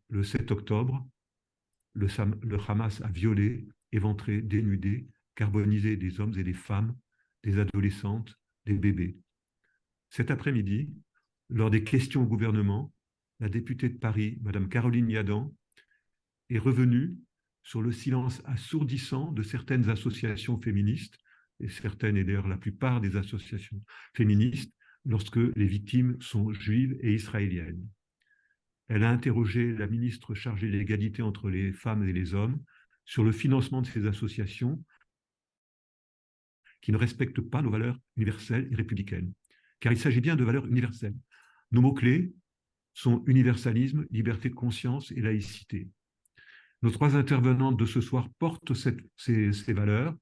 le 7 octobre, le Hamas a violé, éventré, dénudé, carbonisé des hommes et des femmes, des adolescentes, des bébés. Cet après-midi, lors des questions au gouvernement, la députée de Paris, Madame Caroline Yadan, est revenue sur le silence assourdissant de certaines associations féministes, et certaines, et d'ailleurs la plupart des associations féministes, lorsque les victimes sont juives et israéliennes. Elle a interrogé la ministre chargée de l'égalité entre les femmes et les hommes sur le financement de ces associations qui ne respectent pas nos valeurs universelles et républicaines. Car il s'agit bien de valeurs universelles. Nos mots-clés sont universalisme, liberté de conscience et laïcité. Nos trois intervenantes de ce soir portent ces valeurs.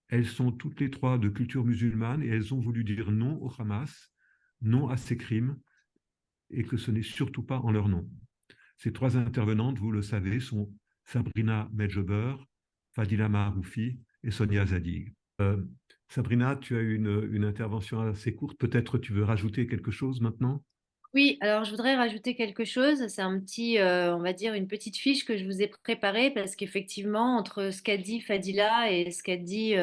Elles sont toutes les trois de culture musulmane et elles ont voulu dire non au Hamas, non à ces crimes, et que ce n'est surtout pas en leur nom. Ces trois intervenantes, vous le savez, sont Sabrina Medjeber, Fadila Maharoufi et Sonia Zadig. Sabrina, tu as eu une intervention assez courte. Peut-être tu veux rajouter quelque chose maintenant? Oui, alors je voudrais rajouter quelque chose. C'est un petit, on va dire, une petite fiche que je vous ai préparée parce qu'effectivement, entre ce qu'a dit Fadila et ce qu'a dit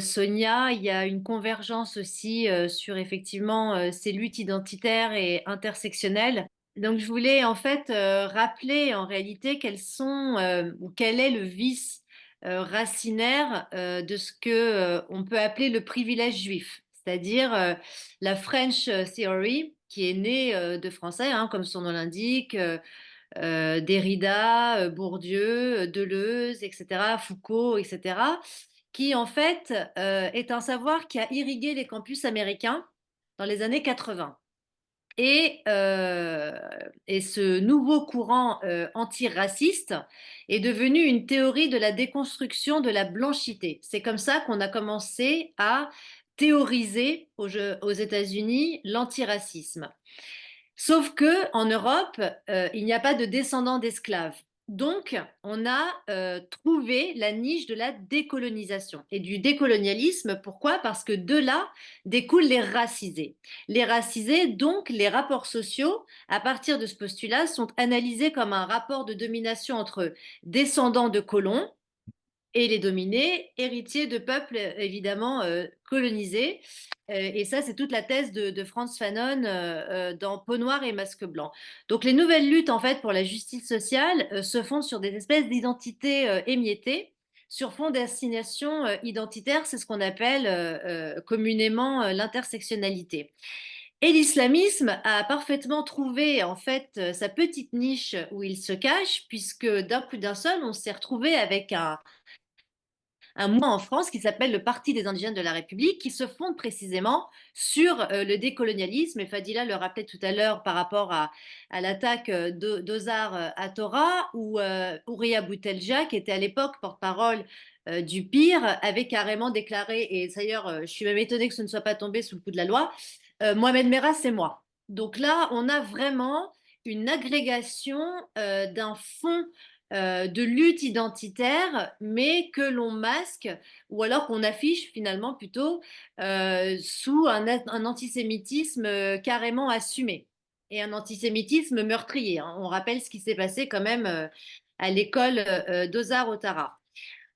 Sonia, il y a une convergence aussi sur effectivement ces luttes identitaires et intersectionnelles. Donc je voulais en fait rappeler en réalité quels sont ou quel est le vice racinaire de ce que on peut appeler le privilège juif, c'est-à-dire la French Theory qui est née de français, hein, comme son nom l'indique. Derrida, Bourdieu, Deleuze, etc., Foucault, etc., qui en fait est un savoir qui a irrigué les campus américains dans les années 80. Et ce nouveau courant antiraciste est devenu une théorie de la déconstruction de la blanchité. C'est comme ça qu'on a commencé à théoriser aux États-Unis l'antiracisme. Sauf que en Europe, il n'y a pas de descendants d'esclaves. Donc, on a trouvé la niche de la décolonisation et du décolonialisme. Pourquoi? Parce que de là découlent les racisés. Les racisés, donc les rapports sociaux, à partir de ce postulat, sont analysés comme un rapport de domination entre descendants de colons et les dominés, héritiers de peuples évidemment colonisés. Et ça, c'est toute la thèse de Frantz Fanon dans Peau noire et masque blanc. Donc les nouvelles luttes en fait pour la justice sociale se fondent sur des espèces d'identités émiettées, sur fond d'assignation identitaire, c'est ce qu'on appelle communément l'intersectionnalité. Et l'islamisme a parfaitement trouvé en fait sa petite niche où il se cache, puisque d'un coup d'un seul, on s'est retrouvé avec un mouvement en France qui s'appelle le Parti des indigènes de la République, qui se fonde précisément sur le décolonialisme. Et Fadila le rappelait tout à l'heure par rapport à l'attaque d'Ozar à Torah, où Ouria Boutelja, qui était à l'époque porte-parole du PIR, avait carrément déclaré, et d'ailleurs je suis même étonnée que ce ne soit pas tombé sous le coup de la loi, Mohamed Merah, c'est moi. Donc là, on a vraiment une agrégation d'un fond de lutte identitaire, mais que l'on masque ou alors qu'on affiche finalement plutôt sous un antisémitisme carrément assumé et un antisémitisme meurtrier, hein. On rappelle ce qui s'est passé quand même à l'école d'Ozar Otara.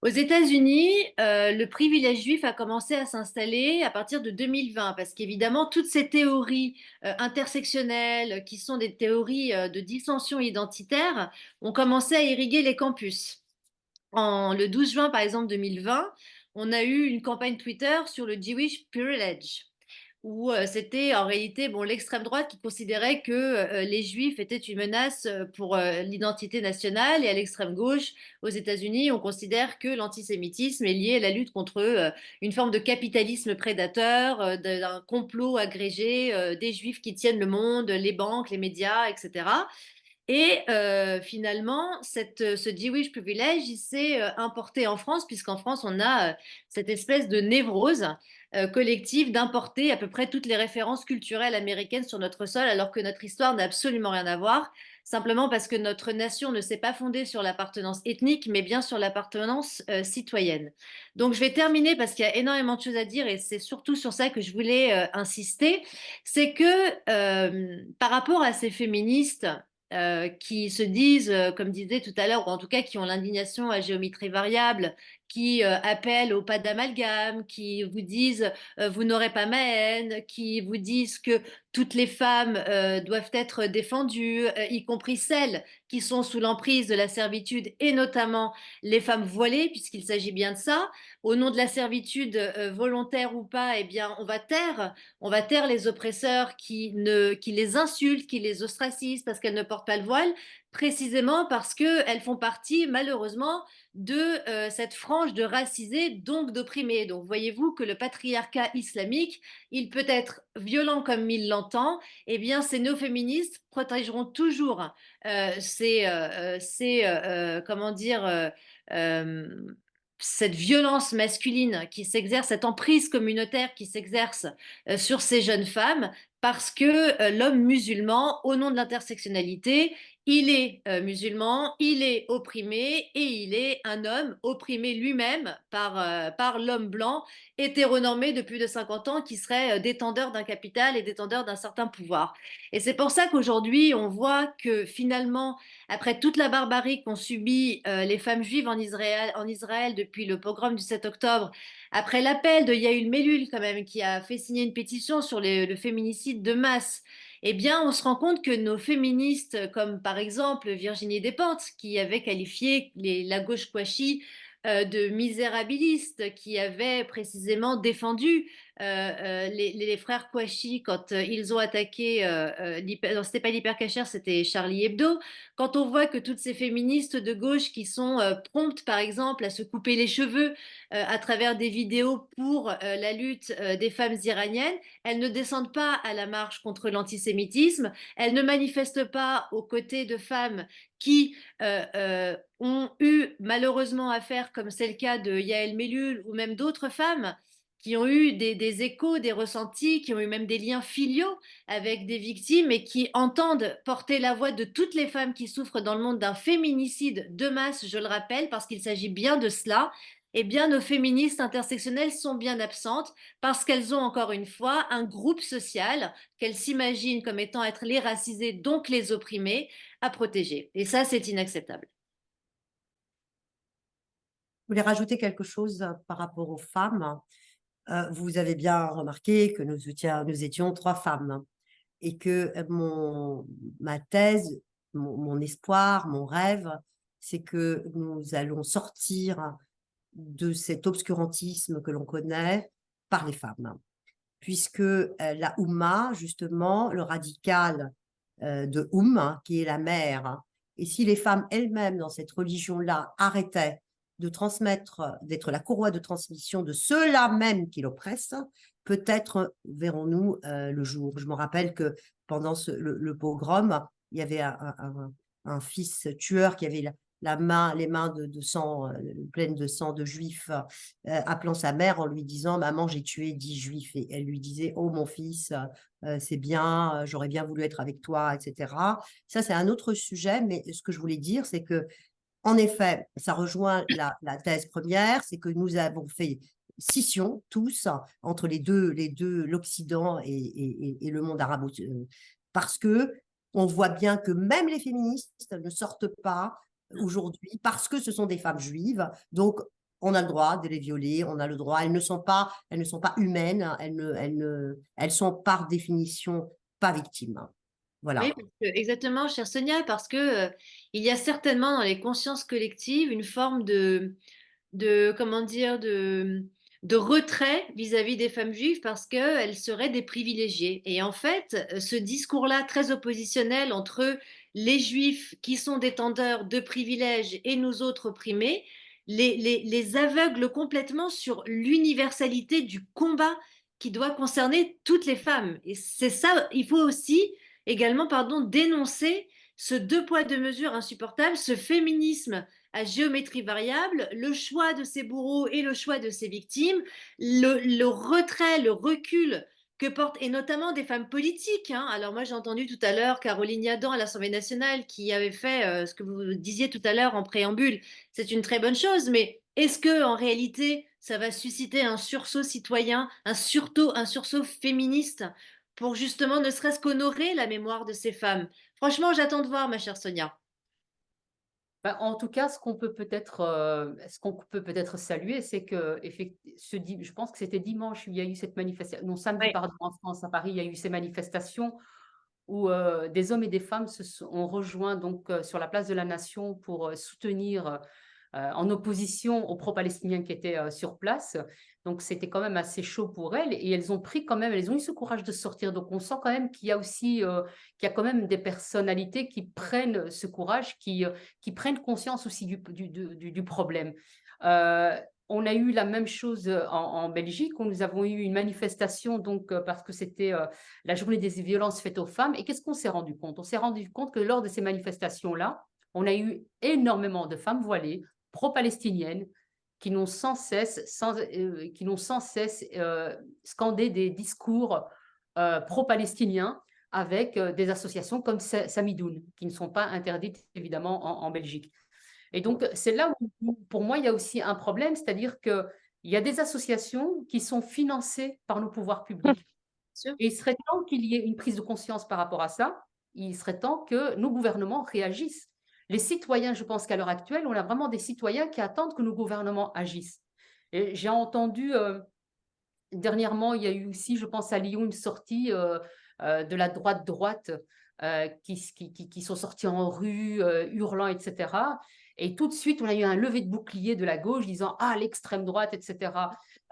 Aux États-Unis, le privilège juif a commencé à s'installer à partir de 2020, parce qu'évidemment, toutes ces théories intersectionnelles, qui sont des théories de dissension identitaire, ont commencé à irriguer les campus. Le 12 juin, par exemple, 2020, on a eu une campagne Twitter sur le Jewish Privilege, où c'était en réalité bon, l'extrême droite qui considérait que les juifs étaient une menace pour l'identité nationale, et à l'extrême gauche, aux États-Unis, on considère que l'antisémitisme est lié à la lutte contre une forme de capitalisme prédateur, d'un complot agrégé, des juifs qui tiennent le monde, les banques, les médias, etc. Et finalement, ce Jewish privilege, il s'est importé en France, puisqu'en France, on a cette espèce de névrose collective d'importer à peu près toutes les références culturelles américaines sur notre sol, alors que notre histoire n'a absolument rien à voir, simplement parce que notre nation ne s'est pas fondée sur l'appartenance ethnique, mais bien sur l'appartenance citoyenne. Donc je vais terminer parce qu'il y a énormément de choses à dire, et c'est surtout sur ça que je voulais insister, c'est que par rapport à ces féministes, qui se disent, comme disait tout à l'heure, ou en tout cas qui ont l'indignation à géométrie variable, qui appellent au pas d'amalgame, qui vous disent vous n'aurez pas ma haine, qui vous disent que toutes les femmes doivent être défendues, y compris celles qui sont sous l'emprise de la servitude, et notamment les femmes voilées, puisqu'il s'agit bien de ça. Au nom de la servitude, volontaire ou pas, eh bien, on va taire les oppresseurs qui les insultent, qui les ostracisent parce qu'elles ne portent pas le voile, précisément parce qu'elles font partie, malheureusement, de cette frange de racisés, donc d'opprimés. Donc, voyez-vous que le patriarcat islamique, il peut être violent comme il l'entend, eh bien, ces néo-féministes protégeront toujours comment dire, euh, cette violence masculine qui s'exerce, cette emprise communautaire qui s'exerce sur ces jeunes femmes, parce que l'homme musulman, au nom de l'intersectionnalité, il est musulman, il est opprimé et il est un homme opprimé lui-même par l'homme blanc hétéronormé de plus de 50 ans qui serait détendeur d'un capital et détendeur d'un certain pouvoir. Et c'est pour ça qu'aujourd'hui, on voit que finalement, après toute la barbarie qu'ont subie les femmes juives en Israël depuis le pogrom du 7 octobre, après l'appel de Yael Mellul, quand même, qui a fait signer une pétition sur le féminicide de masse, eh bien, on se rend compte que nos féministes, comme par exemple Virginie Despentes, qui avait qualifié la gauche quachie de misérabilistes, qui avait précisément défendu les frères Kouachi quand ils ont attaqué, non, c'était pas l'hypercacher, c'était Charlie Hebdo. Quand on voit que toutes ces féministes de gauche qui sont promptes, par exemple, à se couper les cheveux à travers des vidéos pour la lutte des femmes iraniennes, elles ne descendent pas à la marche contre l'antisémitisme, elles ne manifestent pas aux côtés de femmes qui ont eu malheureusement affaire, comme c'est le cas de Yael Mellul ou même d'autres femmes, qui ont eu des échos, des ressentis, qui ont eu même des liens filiaux avec des victimes et qui entendent porter la voix de toutes les femmes qui souffrent dans le monde d'un féminicide de masse, je le rappelle, parce qu'il s'agit bien de cela. Eh bien, nos féministes intersectionnelles sont bien absentes parce qu'elles ont encore une fois un groupe social qu'elles s'imaginent comme étant être les racisés, donc les opprimés, à protéger. Et ça, c'est inacceptable. Je voulais rajouter quelque chose par rapport aux femmes. Vous avez bien remarqué que nous étions 3 femmes et que ma thèse, mon espoir, mon rêve, c'est que nous allons sortir de cet obscurantisme que l'on connaît par les femmes. Puisque la Oumma, justement, le radical de qui est la mère, et si les femmes elles-mêmes dans cette religion-là arrêtaient de transmettre, d'être la courroie de transmission de ceux-là même qui l'oppressent, peut-être verrons-nous le jour. Je me rappelle que pendant le pogrom, il y avait un fils tueur qui avait les mains de sang, pleines de sang de juifs, appelant sa mère en lui disant « Maman, j'ai tué 10 juifs ». Et elle lui disait « Oh mon fils, c'est bien, j'aurais bien voulu être avec toi, etc. » Ça, c'est un autre sujet, mais ce que je voulais dire, c'est que en effet, ça rejoint la thèse première, c'est que nous avons fait scission, tous, entre les deux l'Occident et le monde arabe, parce que on voit bien que même les féministes ne sortent pas aujourd'hui parce que ce sont des femmes juives, donc on a le droit de les violer, on a le droit, elles ne sont pas humaines, elles sont par définition pas victimes. Oui, Voilà. exactement, chère Sonia, parce que il y a certainement dans les consciences collectives une forme de comment dire, de retrait vis-à-vis des femmes juives parce qu'elles seraient des privilégiées. Et en fait, ce discours-là très oppositionnel entre les juifs qui sont détenteurs de privilèges et nous autres opprimés, les aveugle complètement sur l'universalité du combat qui doit concerner toutes les femmes. Et c'est ça, il faut aussi également, pardon, dénoncer ce deux poids deux mesures insupportable, ce féminisme à géométrie variable, le choix de ses bourreaux et le choix de ses victimes, le retrait, le recul que portent, et notamment des femmes politiques. Hein. Alors moi j'ai entendu tout à l'heure Caroline Yadan à l'Assemblée nationale qui avait fait ce que vous disiez tout à l'heure en préambule. C'est une très bonne chose, mais est-ce que en réalité ça va susciter un sursaut citoyen, un sursaut féministe pour justement ne serait-ce qu'honorer la mémoire de ces femmes? Franchement, j'attends de voir, ma chère Sonia. Ben, en tout cas, ce qu'on peut peut-être saluer, c'est que je pense que c'était dimanche, il y a eu cette manifestation, non, samedi, Oui, pardon, en France, à Paris, il y a eu ces manifestations où des hommes et des femmes ont rejoint donc sur la place de la Nation pour soutenir en opposition aux pro-palestiniens qui étaient sur place. Donc, c'était quand même assez chaud pour elles et elles ont pris quand même, elles ont eu ce courage de sortir. Donc, on sent quand même qu'il y a aussi, qu'il y a quand même des personnalités qui prennent ce courage, qui prennent conscience aussi du problème. On a eu la même chose en Belgique, où nous avons eu une manifestation donc parce que c'était la journée des violences faites aux femmes. Et qu'est-ce qu'on s'est rendu compte? On s'est rendu compte que lors de ces manifestations-là, on a eu énormément de femmes voilées, pro-palestiniennes, qui n'ont sans cesse, scandé des discours pro-palestiniens avec des associations comme Samidoun, qui ne sont pas interdites évidemment en Belgique. Et donc, c'est là où, pour moi, il y a aussi un problème, c'est-à-dire qu'il y a des associations qui sont financées par nos pouvoirs publics. sûr. Et il serait temps qu'il y ait une prise de conscience par rapport à ça. Il serait temps que nos gouvernements réagissent. Les citoyens, je pense qu'à l'heure actuelle, on a vraiment des citoyens qui attendent que nos gouvernements agissent. Et j'ai entendu dernièrement, il y a eu aussi, je pense à Lyon, une sortie de la droite qui sont sortis en rue, hurlant, etc. Et tout de suite, on a eu un lever de bouclier de la gauche disant « Ah, l'extrême droite, etc. »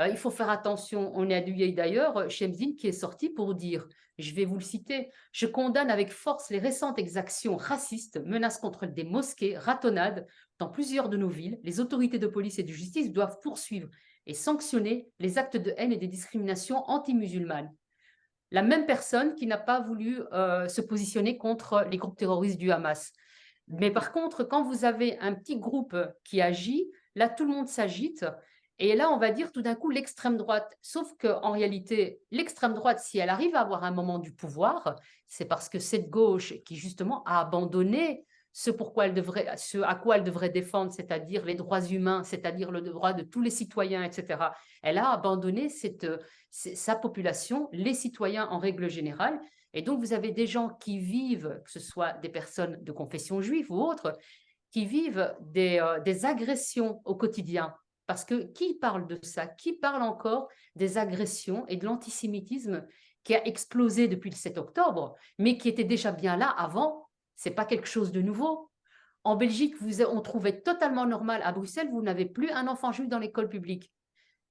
Il faut faire attention. On a eu d'ailleurs Chemzine qui est sorti pour dire, je vais vous le citer, « Je condamne avec force les récentes exactions racistes, menaces contre des mosquées, ratonnades dans plusieurs de nos villes. Les autorités de police et de justice doivent poursuivre et sanctionner les actes de haine et des discriminations anti-musulmanes. » La même personne qui n'a pas voulu se positionner contre les groupes terroristes du Hamas. Mais par contre, quand vous avez un petit groupe qui agit, là, tout le monde s'agite. Et là, on va dire tout d'un coup l'extrême droite. Sauf qu'en réalité, l'extrême droite, si elle arrive à avoir un moment du pouvoir, c'est parce que cette gauche qui, justement, a abandonné ce à quoi elle devrait défendre, c'est-à-dire les droits humains, c'est-à-dire le droit de tous les citoyens, etc. Elle a abandonné sa population, les citoyens en règle générale. Et donc, vous avez des gens qui vivent, que ce soit des personnes de confession juive ou autres, qui vivent des agressions au quotidien. Parce que qui parle de ça? Qui parle encore des agressions et de l'antisémitisme qui a explosé depuis le 7 octobre, mais qui était déjà bien là avant? Ce n'est pas quelque chose de nouveau. En Belgique, on trouvait totalement normal. À Bruxelles, vous n'avez plus un enfant juif dans l'école publique.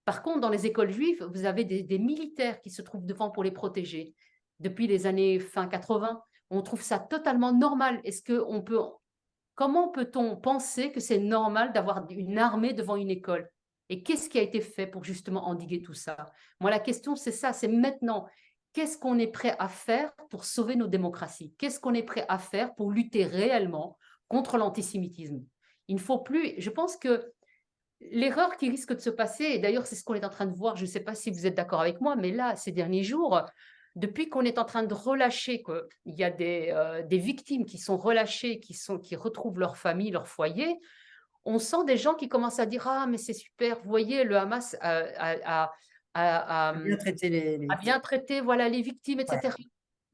Par contre, dans les écoles juives, vous avez des militaires qui se trouvent devant pour les protéger. Depuis les années fin 80, on trouve ça totalement normal. Comment peut-on penser que c'est normal d'avoir une armée devant une école? Et qu'est-ce qui a été fait pour justement endiguer tout ça? Moi, la question, c'est ça, c'est maintenant, qu'est-ce qu'on est prêt à faire pour sauver nos démocraties? Qu'est-ce qu'on est prêt à faire pour lutter réellement contre l'antisémitisme? Il ne faut plus, je pense que l'erreur qui risque de se passer, et d'ailleurs c'est ce qu'on est en train de voir, je ne sais pas si vous êtes d'accord avec moi, mais là, ces derniers jours, depuis qu'on est en train de relâcher, qu'il y a des victimes qui sont relâchées, qui retrouvent leur famille, leur foyer, on sent des gens qui commencent à dire « Ah, mais c'est super, vous voyez, le Hamas Bien traiter les a bien traité voilà, les victimes, Ouais. etc. »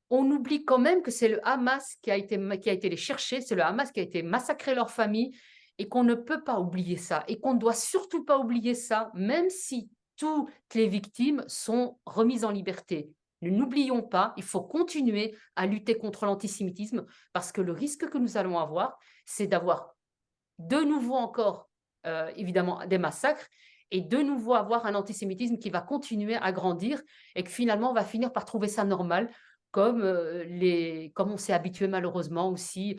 On oublie quand même que c'est le Hamas qui a été les chercher, c'est le Hamas qui a été massacré leur famille, et qu'on ne peut pas oublier ça, et qu'on ne doit surtout pas oublier ça, même si toutes les victimes sont remises en liberté. Ne n'oublions pas, il faut continuer à lutter contre l'antisémitisme, parce que le risque que nous allons avoir, c'est d'avoir de nouveau encore, évidemment, des massacres, et de nouveau avoir un antisémitisme qui va continuer à grandir, et que finalement, on va finir par trouver ça normal, comme on s'est habitué malheureusement aussi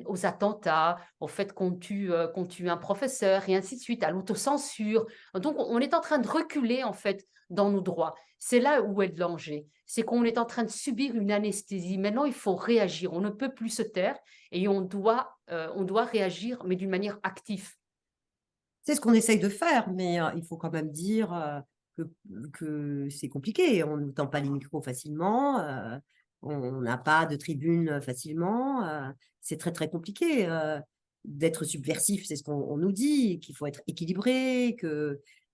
aux attentats, au fait qu'on tue un professeur, et ainsi de suite, à l'autocensure. Donc, on est en train de reculer, en fait, dans nos droits. C'est là où est le danger. C'est qu'on est en train de subir une anesthésie. Maintenant, il faut réagir. On ne peut plus se taire, et on doit réagir, mais d'une manière active. C'est ce qu'on essaye de faire, mais il faut quand même dire que c'est compliqué. On ne tend pas les micros facilement, on n'a pas de tribune facilement. C'est très, très compliqué d'être subversif, c'est ce qu'on nous dit, qu'il faut être équilibré,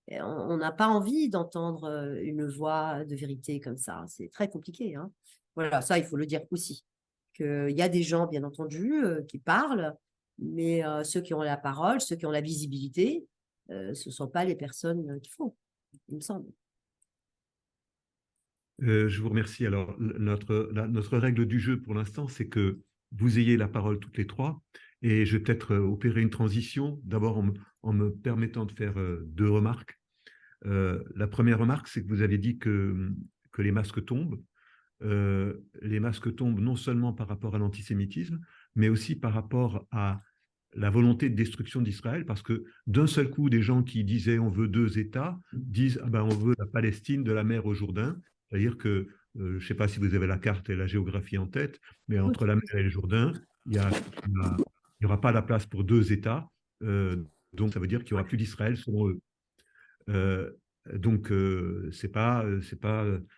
Et on n'a pas envie d'entendre une voix de vérité comme ça. C'est très compliqué, hein. Voilà, ça, il faut le dire aussi. Qu'il y a des gens, bien entendu, qui parlent, mais ceux qui ont la parole, ceux qui ont la visibilité, ce ne sont pas les personnes qu'il faut, il me semble. Je vous remercie. Alors, notre règle du jeu pour l'instant, c'est que vous ayez la parole toutes les trois. Et je vais peut-être opérer une transition, d'abord en me permettant de faire deux remarques. La première remarque, c'est que vous avez dit que les masques tombent. Les masques tombent non seulement par rapport à l'antisémitisme, mais aussi par rapport à la volonté de destruction d'Israël, parce que d'un seul coup, des gens qui disaient on veut deux États disent ah ben, on veut la Palestine de la mer au Jourdain, c'est-à-dire que, je ne sais pas si vous avez la carte et la géographie en tête, mais entre la mer et le Jourdain, il y aura pas la place pour deux États, donc ça veut dire qu'il n'y aura plus d'Israël selon eux. Euh, donc,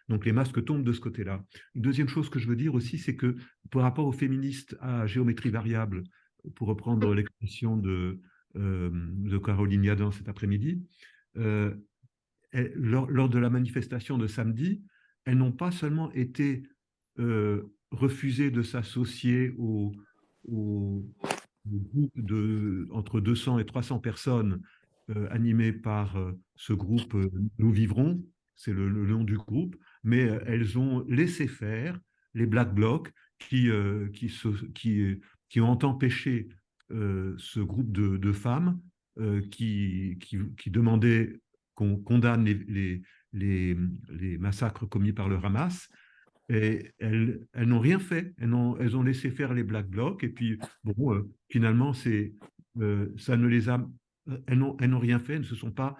donc les masques tombent de ce côté-là. Une deuxième chose que je veux dire aussi, c'est que par rapport aux féministes à géométrie variable, pour reprendre l'expression de Caroline Yadan cet après-midi, lors de la manifestation de samedi, elles n'ont pas seulement été refusées de s'associer au groupe entre 200 et 300 personnes animé par ce groupe Nous Vivrons, c'est le nom du groupe, mais elles ont laissé faire les Black Blocs qui ont empêché ce groupe de femmes qui demandaient qu'on condamne les massacres commis par le Hamas. Et elles n'ont rien fait. Elles ont laissé faire les Black Blocs. Et puis, bon, finalement, ça ne les a. Elles n'ont rien fait. Elles ne se sont pas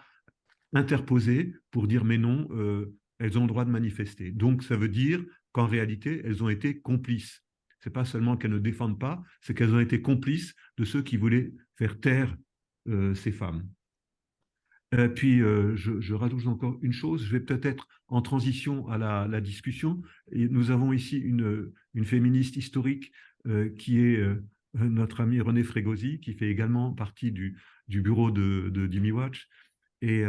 interposées pour dire mais non, elles ont le droit de manifester. Donc, ça veut dire qu'en réalité, elles ont été complices. Ce n'est pas seulement qu'elles ne défendent pas, c'est qu'elles ont été complices de ceux qui voulaient faire taire ces femmes. Puis, je rajoute encore une chose, je vais peut-être être en transition à la discussion. Et nous avons ici une féministe historique qui est notre amie Renée Frégosi, qui fait également partie du bureau de Dimi Watch. Et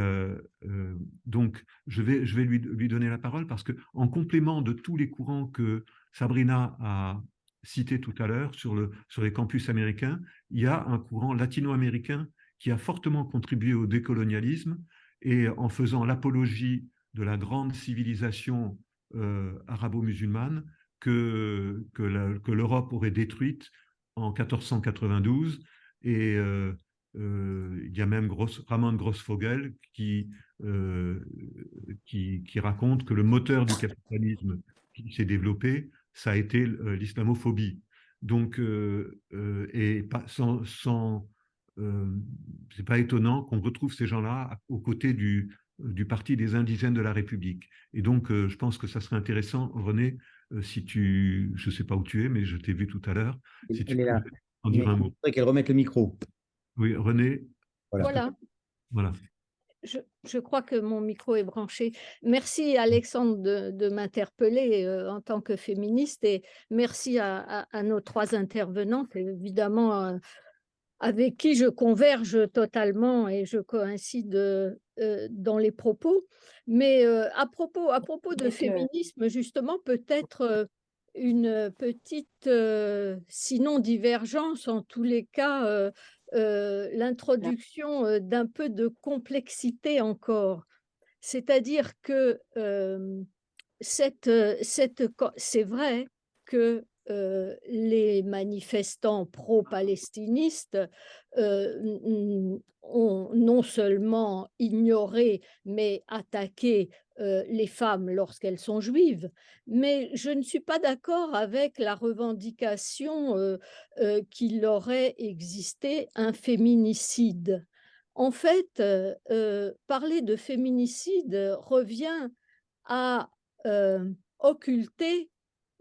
donc, je vais lui donner la parole parce qu'en complément de tous les courants que Sabrina a cités tout à l'heure sur les campus américains, il y a un courant latino-américain qui a fortement contribué au décolonialisme et en faisant l'apologie de la grande civilisation arabo-musulmane que l'Europe aurait détruite en 1492. Et il y a même Ramon Grossfogel qui raconte que le moteur du capitalisme qui s'est développé, ça a été l'islamophobie. Donc, et c'est pas étonnant qu'on retrouve ces gens-là aux côtés du Parti des indigènes de la République. Et donc, je pense que ça serait intéressant, René, si je sais pas où tu es, mais je t'ai vu tout à l'heure, si tu Elle est peux là. en Mais dire un il mot. faudrait qu'elle remette le micro. Oui, René. Voilà. Voilà. Voilà. Je crois que mon micro est branché. Merci Alexandre de m'interpeller en tant que féministe et merci à nos trois intervenantes, évidemment avec qui je converge totalement et je coïncide dans les propos. Mais à propos de féminisme, justement, peut-être une petite, sinon divergence, en tous les cas, l'introduction d'un peu de complexité encore. C'est-à-dire que c'est vrai que les manifestants pro-palestinistes ont non seulement ignoré, mais attaqué les femmes lorsqu'elles sont juives, mais je ne suis pas d'accord avec la revendication qu'il aurait existé un féminicide. En fait, parler de féminicide revient à occulter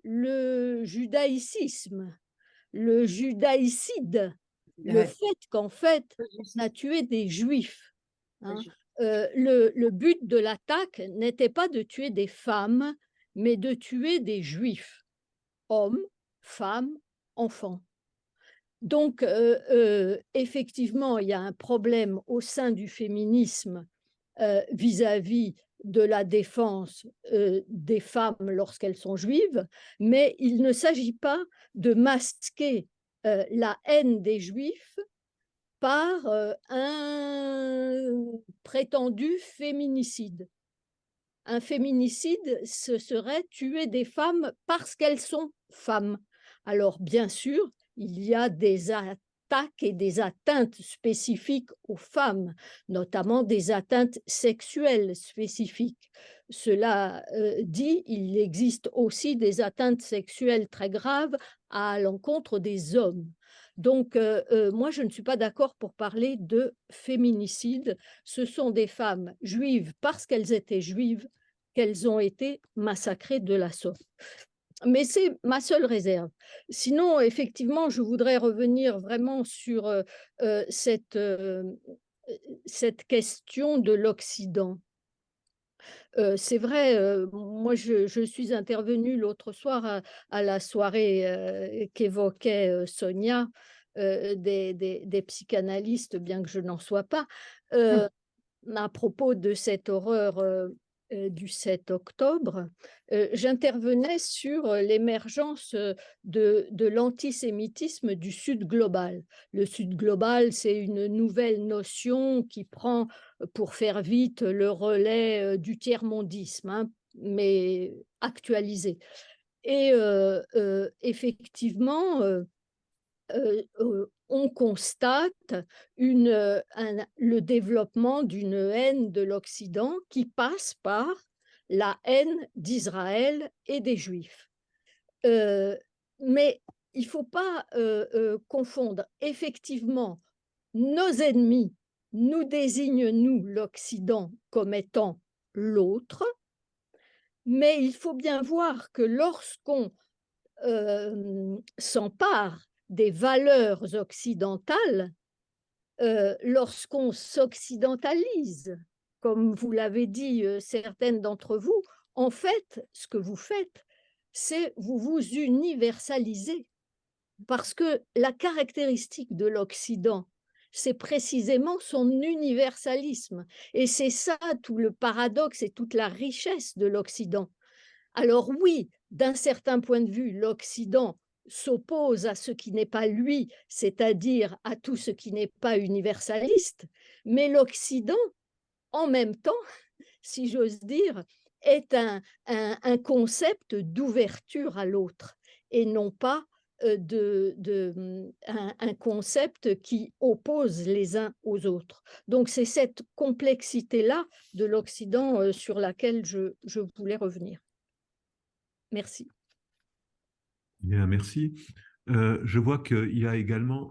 le judaïcisme, le judaïcide, le fait qu'en fait, on a tué des juifs. Hein. Le but de l'attaque n'était pas de tuer des femmes, mais de tuer des juifs, hommes, femmes, enfants. Donc, effectivement, il y a un problème au sein du féminisme vis-à-vis de la défense des femmes lorsqu'elles sont juives, mais il ne s'agit pas de masquer la haine des juifs par un prétendu féminicide. Un féminicide, ce serait tuer des femmes parce qu'elles sont femmes. Alors, bien sûr, il y a des attaques et des atteintes spécifiques aux femmes, notamment des atteintes sexuelles spécifiques. Cela dit, il existe aussi des atteintes sexuelles très graves à l'encontre des hommes. Donc, moi, je ne suis pas d'accord pour parler de féminicide. Ce sont des femmes juives parce qu'elles étaient juives qu'elles ont été massacrées de la sorte. Mais c'est ma seule réserve. Sinon, effectivement, je voudrais revenir vraiment sur cette question de l'Occident. C'est vrai, moi je suis intervenue l'autre soir à la soirée qu'évoquait Sonia, des psychanalystes, bien que je n'en sois pas, à propos de cette horreur du 7 octobre. J'intervenais sur l'émergence de l'antisémitisme du Sud global. Le Sud global, c'est une nouvelle notion qui prend, pour faire vite, le relais du tiers-mondisme, hein, mais actualisé. Et effectivement, on constate le développement d'une haine de l'Occident qui passe par la haine d'Israël et des Juifs. Mais il ne faut pas confondre. Effectivement, nos ennemis nous désignent, nous, l'Occident, comme étant l'autre, mais il faut bien voir que lorsqu'on s'empare des valeurs occidentales, lorsqu'on s'occidentalise, comme vous l'avez dit certaines d'entre vous, en fait, ce que vous faites, c'est vous vous universalisez. Parce que la caractéristique de l'Occident, c'est précisément son universalisme. Et c'est ça tout le paradoxe et toute la richesse de l'Occident. Alors oui, d'un certain point de vue, l'Occident s'oppose à ce qui n'est pas lui, c'est-à-dire à tout ce qui n'est pas universaliste, mais l'Occident, en même temps, si j'ose dire, est un concept d'ouverture à l'autre et non pas un concept qui oppose les uns aux autres. Donc c'est cette complexité-là de l'Occident sur laquelle je voulais revenir. Merci. Bien, merci. Je vois qu'il y a également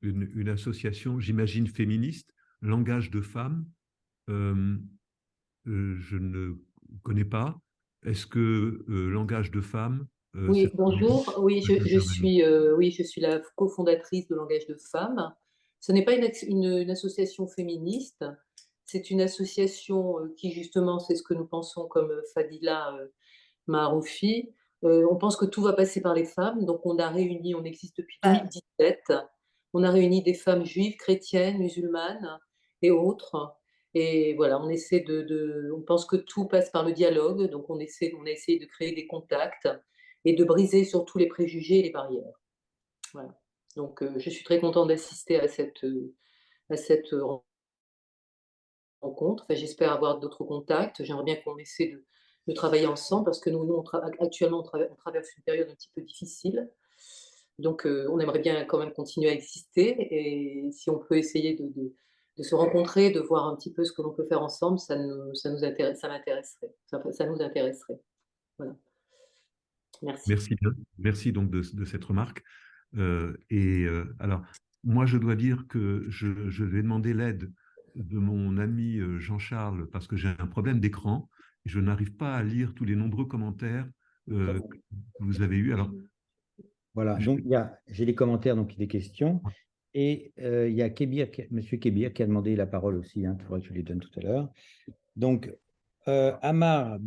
une association, j'imagine, féministe, Langage de femmes. Je ne connais pas. Est-ce que Langage de femmes… Oui, bonjour. Oui, je suis la cofondatrice de Langage de femmes. Ce n'est pas une association féministe. C'est une association qui, justement, c'est ce que nous pensons comme Fadila Maharoufi. On pense que tout va passer par les femmes. Donc, on a réuni, on existe depuis 2017. On a réuni des femmes juives, chrétiennes, musulmanes et autres. Et voilà, on essaie on pense que tout passe par le dialogue. Donc, on a essayé de créer des contacts et de briser surtout les préjugés et les barrières. Voilà. Donc, je suis très contente d'assister à cette rencontre. Enfin, j'espère avoir d'autres contacts. J'aimerais bien qu'on essaie de travailler ensemble parce que actuellement, on traverse une période un petit peu difficile. Donc, on aimerait bien quand même continuer à exister. Et si on peut essayer de se rencontrer, de voir un petit peu ce que l'on peut faire ensemble, ça nous intéresserait. Ça nous intéresserait. Voilà. Merci. Merci bien. Merci donc de cette remarque. Alors, moi, je dois dire que je vais demander l'aide de mon ami Jean-Charles parce que j'ai un problème d'écran. Je n'arrive pas à lire tous les nombreux commentaires que vous avez eus. Alors, voilà, donc j'ai les commentaires, donc des questions. Et il y a M. Kébir qui a demandé la parole aussi, hein, il faudrait que je lui donne tout à l'heure. Donc, Amar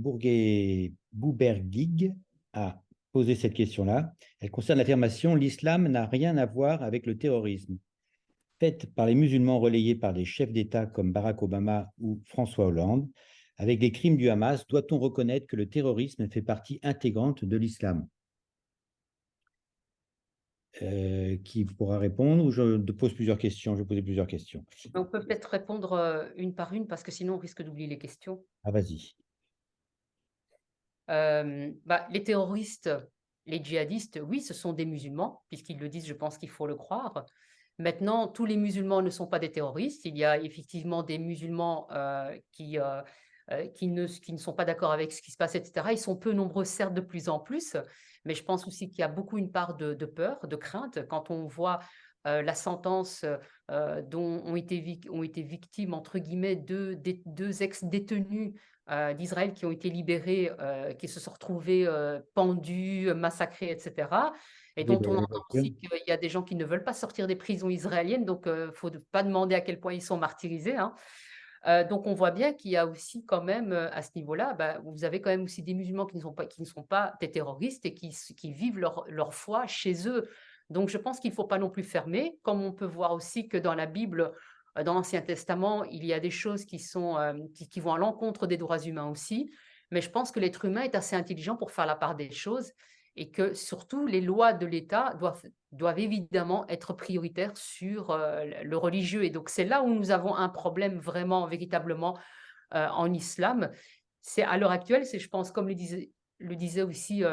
Boubergig a posé cette question-là. Elle concerne l'affirmation « L'islam n'a rien à voir avec le terrorisme ». faites par les musulmans relayées par des chefs d'État comme Barack Obama ou François Hollande, avec les crimes du Hamas, doit-on reconnaître que le terrorisme fait partie intégrante de l'islam? Qui pourra répondre ou je pose plusieurs questions? Je vais poser plusieurs questions. On peut peut-être répondre une par une parce que sinon on risque d'oublier les questions. Ah, vas-y. Les terroristes, les djihadistes, oui, ce sont des musulmans, puisqu'ils le disent, je pense qu'il faut le croire. Maintenant, tous les musulmans ne sont pas des terroristes. Il y a effectivement des musulmans qui ne sont pas d'accord avec ce qui se passe, etc. Ils sont peu nombreux, certes, de plus en plus, mais je pense aussi qu'il y a beaucoup une part de peur, de crainte, quand on voit la sentence dont ont été victimes, entre guillemets, deux ex-détenus d'Israël qui ont été libérés, qui se sont retrouvés pendus, massacrés, etc. Et dont on entend aussi qu'il y a des gens qui ne veulent pas sortir des prisons israéliennes, donc il ne faut pas demander à quel point ils sont martyrisés. Hein. Donc on voit bien qu'il y a aussi quand même à ce niveau-là, vous avez quand même aussi des musulmans qui ne sont pas des terroristes et qui vivent leur foi chez eux. Donc je pense qu'il ne faut pas non plus fermer, comme on peut voir aussi que dans la Bible, dans l'Ancien Testament, il y a des choses qui vont à l'encontre des droits humains aussi, mais je pense que l'être humain est assez intelligent pour faire la part des choses et que surtout les lois de l'État doivent évidemment être prioritaires sur le religieux. Et donc c'est là où nous avons un problème vraiment, véritablement en islam. C'est à l'heure actuelle, je pense, comme le disait aussi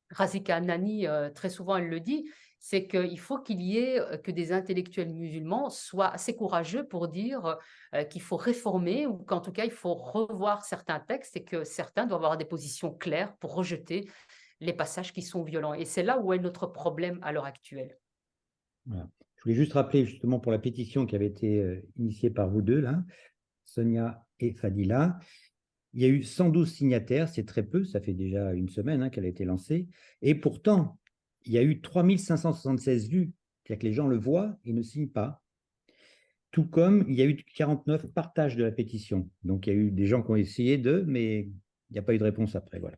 Razika Nani, très souvent elle le dit, c'est qu'il faut qu'il y ait que des intellectuels musulmans soient assez courageux pour dire qu'il faut réformer ou qu'en tout cas il faut revoir certains textes et que certains doivent avoir des positions claires pour rejeter les passages qui sont violents. Et c'est là où est notre problème à l'heure actuelle. Voilà. Je voulais juste rappeler justement pour la pétition qui avait été initiée par vous deux, là, Sonia et Fadila. Il y a eu 112 signataires, c'est très peu, ça fait déjà une semaine qu'elle a été lancée. Et pourtant, il y a eu 3576 vues, c'est-à-dire que les gens le voient et ne signent pas. Tout comme il y a eu 49 partages de la pétition. Donc, il y a eu des gens qui ont essayé mais il n'y a pas eu de réponse après. Voilà.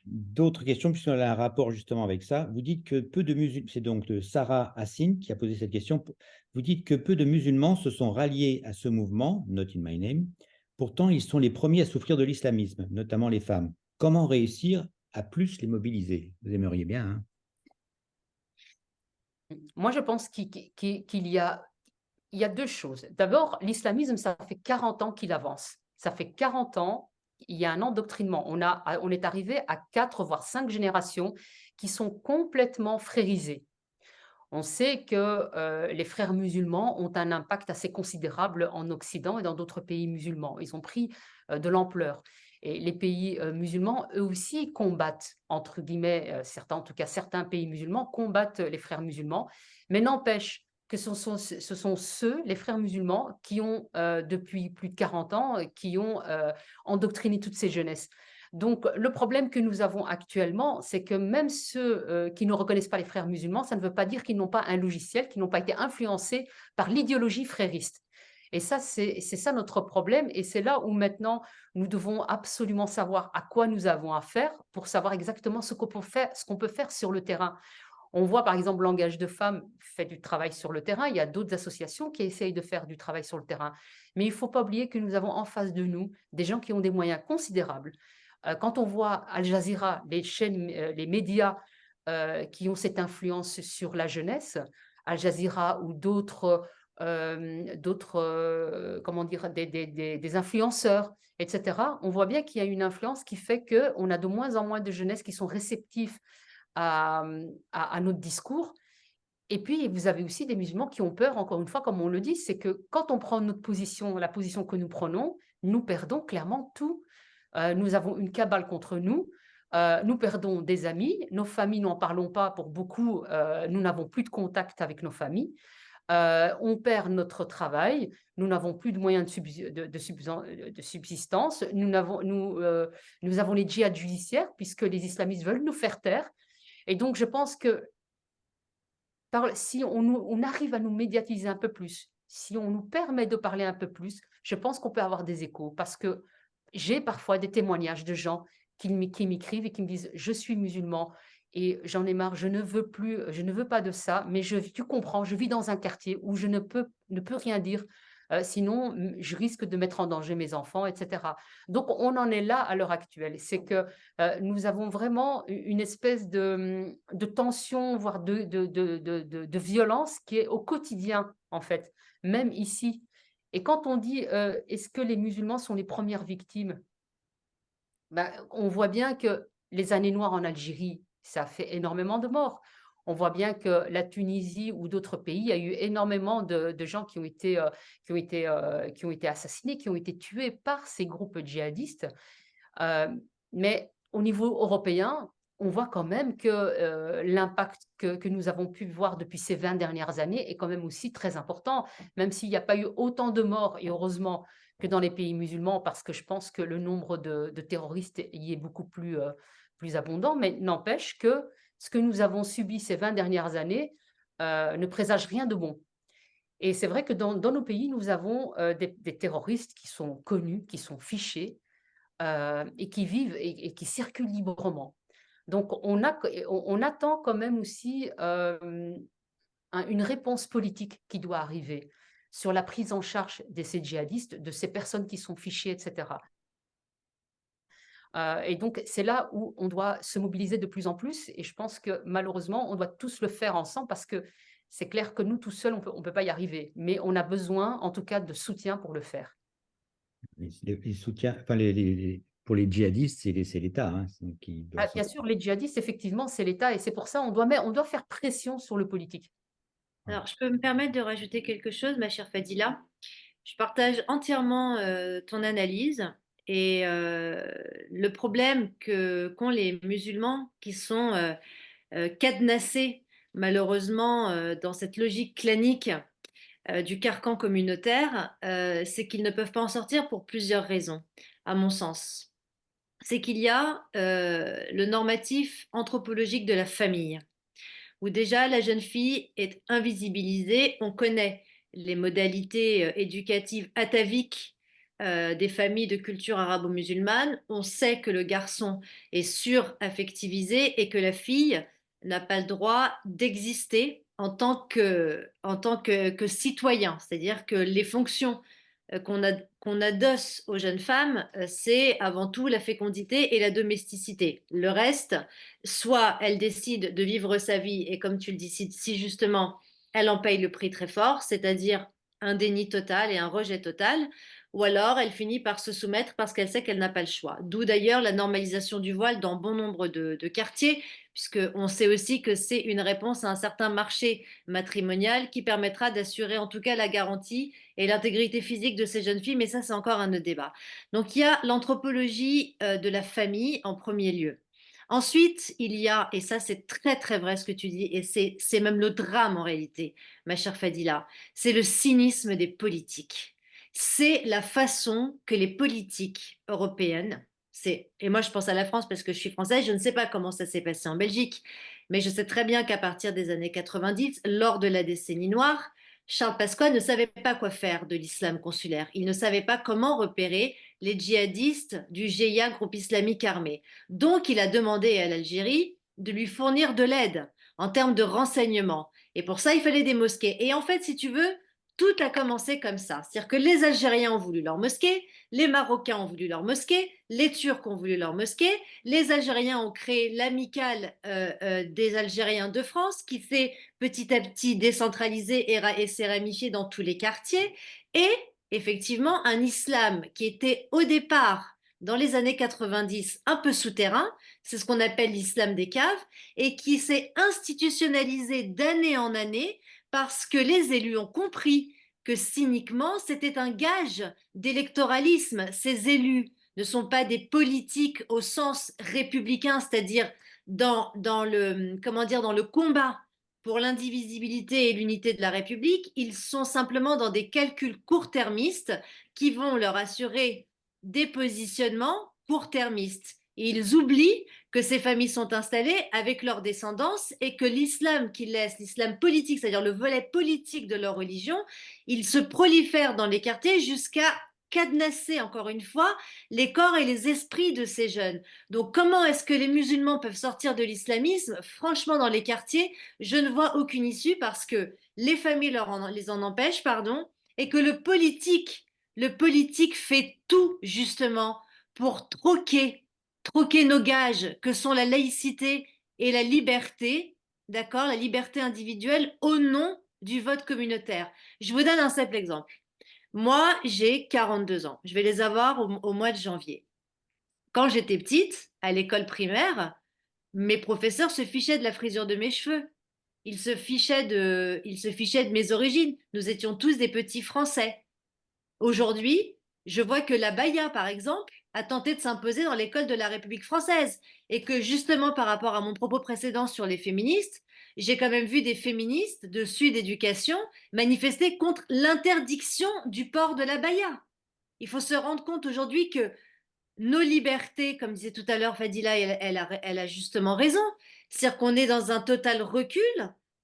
D'autres questions, puisqu'on a un rapport justement avec ça. Vous dites que peu de musulmans, c'est donc de Sarah Hassine qui a posé cette question. Vous dites que peu de musulmans se sont ralliés à ce mouvement, Not in My Name. Pourtant, ils sont les premiers à souffrir de l'islamisme, notamment les femmes. Comment réussir à plus les mobiliser? Vous aimeriez bien, hein? Moi, je pense qu'il y a deux choses. D'abord, l'islamisme, ça fait 40 ans qu'il avance. Ça fait 40 ans, il y a un endoctrinement. On est arrivé à 4, voire 5 générations qui sont complètement frérisées. On sait que les frères musulmans ont un impact assez considérable en Occident et dans d'autres pays musulmans. Ils ont pris de l'ampleur. Et les pays musulmans, eux aussi, combattent, entre guillemets, certains pays musulmans combattent les frères musulmans, mais n'empêche que ce sont ceux, les frères musulmans, qui ont, depuis plus de 40 ans, qui ont endoctriné toutes ces jeunesses. Donc, le problème que nous avons actuellement, c'est que même ceux qui ne reconnaissent pas les frères musulmans, ça ne veut pas dire qu'ils n'ont pas un logiciel, qu'ils n'ont pas été influencés par l'idéologie frériste. Et ça, c'est ça notre problème. Et c'est là où maintenant, nous devons absolument savoir à quoi nous avons affaire pour savoir exactement ce qu'on peut faire sur le terrain. On voit par exemple Langage de Femmes fait du travail sur le terrain. Il y a d'autres associations qui essayent de faire du travail sur le terrain. Mais il ne faut pas oublier que nous avons en face de nous des gens qui ont des moyens considérables. Quand on voit Al Jazeera, les chaînes, les médias qui ont cette influence sur la jeunesse, Al Jazeera ou d'autres comment dire, des influenceurs, etc., on voit bien qu'il y a une influence qui fait qu'on a de moins en moins de jeunesse qui sont réceptifs à notre discours. Et puis, vous avez aussi des musulmans qui ont peur, encore une fois, comme on le dit, c'est que quand on prend notre position, la position que nous prenons, nous perdons clairement tout. Nous avons une cabale contre nous. Nous perdons des amis. Nos familles, n'en parlons pas pour beaucoup. Nous n'avons plus de contact avec nos familles. On perd notre travail. Nous n'avons plus de moyens de subsistance. Nous avons les djihad judiciaires puisque les islamistes veulent nous faire taire. Et donc, je pense que si on arrive à nous médiatiser un peu plus, si on nous permet de parler un peu plus, je pense qu'on peut avoir des échos. Parce que j'ai parfois des témoignages de gens qui m'écrivent et qui me disent « je suis musulman Et j'en ai marre, je ne veux pas de ça, mais tu comprends, je vis dans un quartier où je ne peux rien dire, sinon je risque de mettre en danger mes enfants, etc. Donc on en est là à l'heure actuelle. C'est que nous avons vraiment une espèce de tension, voire de violence qui est au quotidien, en fait, même ici. Et quand on dit est-ce que les musulmans sont les premières victimes, ben, on voit bien que les années noires en Algérie, ça a fait énormément de morts. On voit bien que la Tunisie ou d'autres pays, il y a eu énormément de gens qui ont été assassinés, qui ont été tués par ces groupes djihadistes. Mais au niveau européen, on voit quand même que l'impact que nous avons pu voir depuis ces 20 dernières années est quand même aussi très important, même s'il n'y a pas eu autant de morts, et heureusement, que dans les pays musulmans, parce que je pense que le nombre de terroristes y est beaucoup plus abondant, mais n'empêche que ce que nous avons subi ces 20 dernières années ne présage rien de bon. Et c'est vrai que dans nos pays, nous avons des terroristes qui sont connus, qui sont fichés, et qui vivent et qui circulent librement. Donc, on attend quand même aussi une réponse politique qui doit arriver sur la prise en charge de ces djihadistes, de ces personnes qui sont fichées, etc. Et donc, c'est là où on doit se mobiliser de plus en plus. Et je pense que malheureusement, on doit tous le faire ensemble parce que c'est clair que nous, tout seuls, on ne peut pas y arriver. Mais on a besoin, en tout cas, de soutien pour le faire. Les soutiens, enfin, pour les djihadistes, c'est l'État hein, qui doit Bien sûr, les djihadistes, effectivement, c'est l'État. Et c'est pour ça qu'on doit faire pression sur le politique. Alors, je peux me permettre de rajouter quelque chose, ma chère Fadila. Je partage entièrement ton analyse et le problème qu'ont les musulmans qui sont cadenassés malheureusement dans cette logique clanique du carcan communautaire, c'est qu'ils ne peuvent pas en sortir pour plusieurs raisons, à mon sens. C'est qu'il y a le normatif anthropologique de la famille, où déjà la jeune fille est invisibilisée. On connaît les modalités éducatives ataviques des familles de culture arabo-musulmane. On sait que le garçon est suraffectivisé et que la fille n'a pas le droit d'exister en tant que citoyen. C'est-à-dire que les fonctions qu'on adosse aux jeunes femmes, c'est avant tout la fécondité et la domesticité. Le reste, soit elle décide de vivre sa vie et comme tu le dis si justement, elle en paye le prix très fort, c'est-à-dire un déni total et un rejet total, ou alors elle finit par se soumettre parce qu'elle sait qu'elle n'a pas le choix. D'où d'ailleurs la normalisation du voile dans bon nombre de quartiers, puisqu'on sait aussi que c'est une réponse à un certain marché matrimonial qui permettra d'assurer en tout cas la garantie et l'intégrité physique de ces jeunes filles, mais ça c'est encore un autre débat. Donc il y a l'anthropologie de la famille en premier lieu. Ensuite, il y a, et ça c'est très très vrai ce que tu dis, et c'est même le drame en réalité, ma chère Fadila, c'est le cynisme des politiques. C'est la façon que les politiques européennes, et moi je pense à la France parce que je suis française, je ne sais pas comment ça s'est passé en Belgique, mais je sais très bien qu'à partir des années 90, lors de la décennie noire, Charles Pasqua ne savait pas quoi faire de l'islam consulaire. Il ne savait pas comment repérer les djihadistes du GIA, groupe islamique armé. Donc, il a demandé à l'Algérie de lui fournir de l'aide en termes de renseignement. Et pour ça, il fallait des mosquées. Et en fait, si tu veux, tout a commencé comme ça. C'est-à-dire que les Algériens ont voulu leur mosquée, les Marocains ont voulu leur mosquée, les Turcs ont voulu leur mosquée, les Algériens ont créé l'amicale des Algériens de France qui s'est petit à petit décentralisé et s'est ramifié dans tous les quartiers. Et effectivement, un islam qui était au départ, dans les années 90, un peu souterrain, c'est ce qu'on appelle l'islam des caves, et qui s'est institutionnalisé d'année en année parce que les élus ont compris que cyniquement, c'était un gage d'électoralisme. Ces élus ne sont pas des politiques au sens républicain, c'est-à-dire dans le combat pour l'indivisibilité et l'unité de la République, ils sont simplement dans des calculs court-termistes qui vont leur assurer des positionnements court-termistes. Et ils oublient que ces familles sont installées avec leur descendance et que l'islam qu'ils laissent, l'islam politique, c'est-à-dire le volet politique de leur religion, il se prolifère dans les quartiers jusqu'à cadenasser, encore une fois, les corps et les esprits de ces jeunes. Donc, comment est-ce que les musulmans peuvent sortir de l'islamisme? Franchement, dans les quartiers, je ne vois aucune issue parce que les familles les en empêchent, pardon, et que le politique fait tout, justement, pour troquer nos gages que sont la laïcité et la liberté, d'accord, la liberté individuelle au nom du vote communautaire. Je vous donne un simple exemple. Moi, j'ai 42 ans. Je vais les avoir au mois de janvier. Quand j'étais petite, à l'école primaire, mes professeurs se fichaient de la frisure de mes cheveux. Ils se fichaient de mes origines. Nous étions tous des petits Français. Aujourd'hui, je vois que la baya, par exemple, a tenté de s'imposer dans l'école de la République française et que justement par rapport à mon propos précédent sur les féministes, j'ai quand même vu des féministes de Sud Éducation manifester contre l'interdiction du port de la baya. Il faut se rendre compte aujourd'hui que nos libertés, comme disait tout à l'heure Fadila, elle a justement raison, c'est-à-dire qu'on est dans un total recul,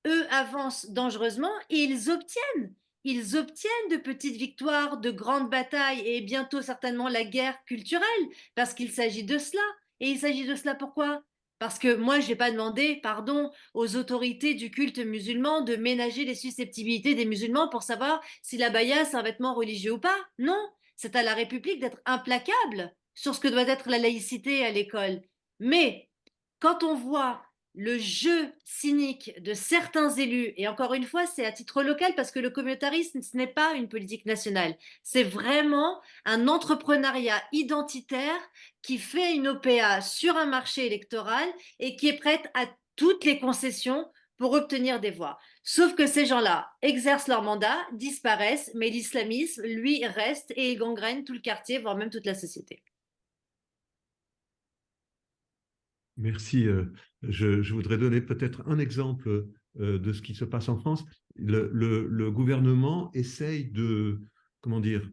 eux avancent dangereusement et ils obtiennent de petites victoires, de grandes batailles et bientôt certainement la guerre culturelle, parce qu'il s'agit de cela. Et il s'agit de cela pourquoi? Parce que moi, je n'ai pas demandé, pardon, aux autorités du culte musulman de ménager les susceptibilités des musulmans pour savoir si la baya, c'est un vêtement religieux ou pas. Non, c'est à la République d'être implacable sur ce que doit être la laïcité à l'école. Mais quand on voit le jeu cynique de certains élus, et encore une fois, c'est à titre local parce que le communautarisme, ce n'est pas une politique nationale, c'est vraiment un entrepreneuriat identitaire qui fait une OPA sur un marché électoral et qui est prête à toutes les concessions pour obtenir des voix. Sauf que ces gens-là exercent leur mandat, disparaissent, mais l'islamisme, lui, reste et il gangrène tout le quartier, voire même toute la société. Merci. Je voudrais donner peut-être un exemple de ce qui se passe en France. Le gouvernement essaye de, comment dire,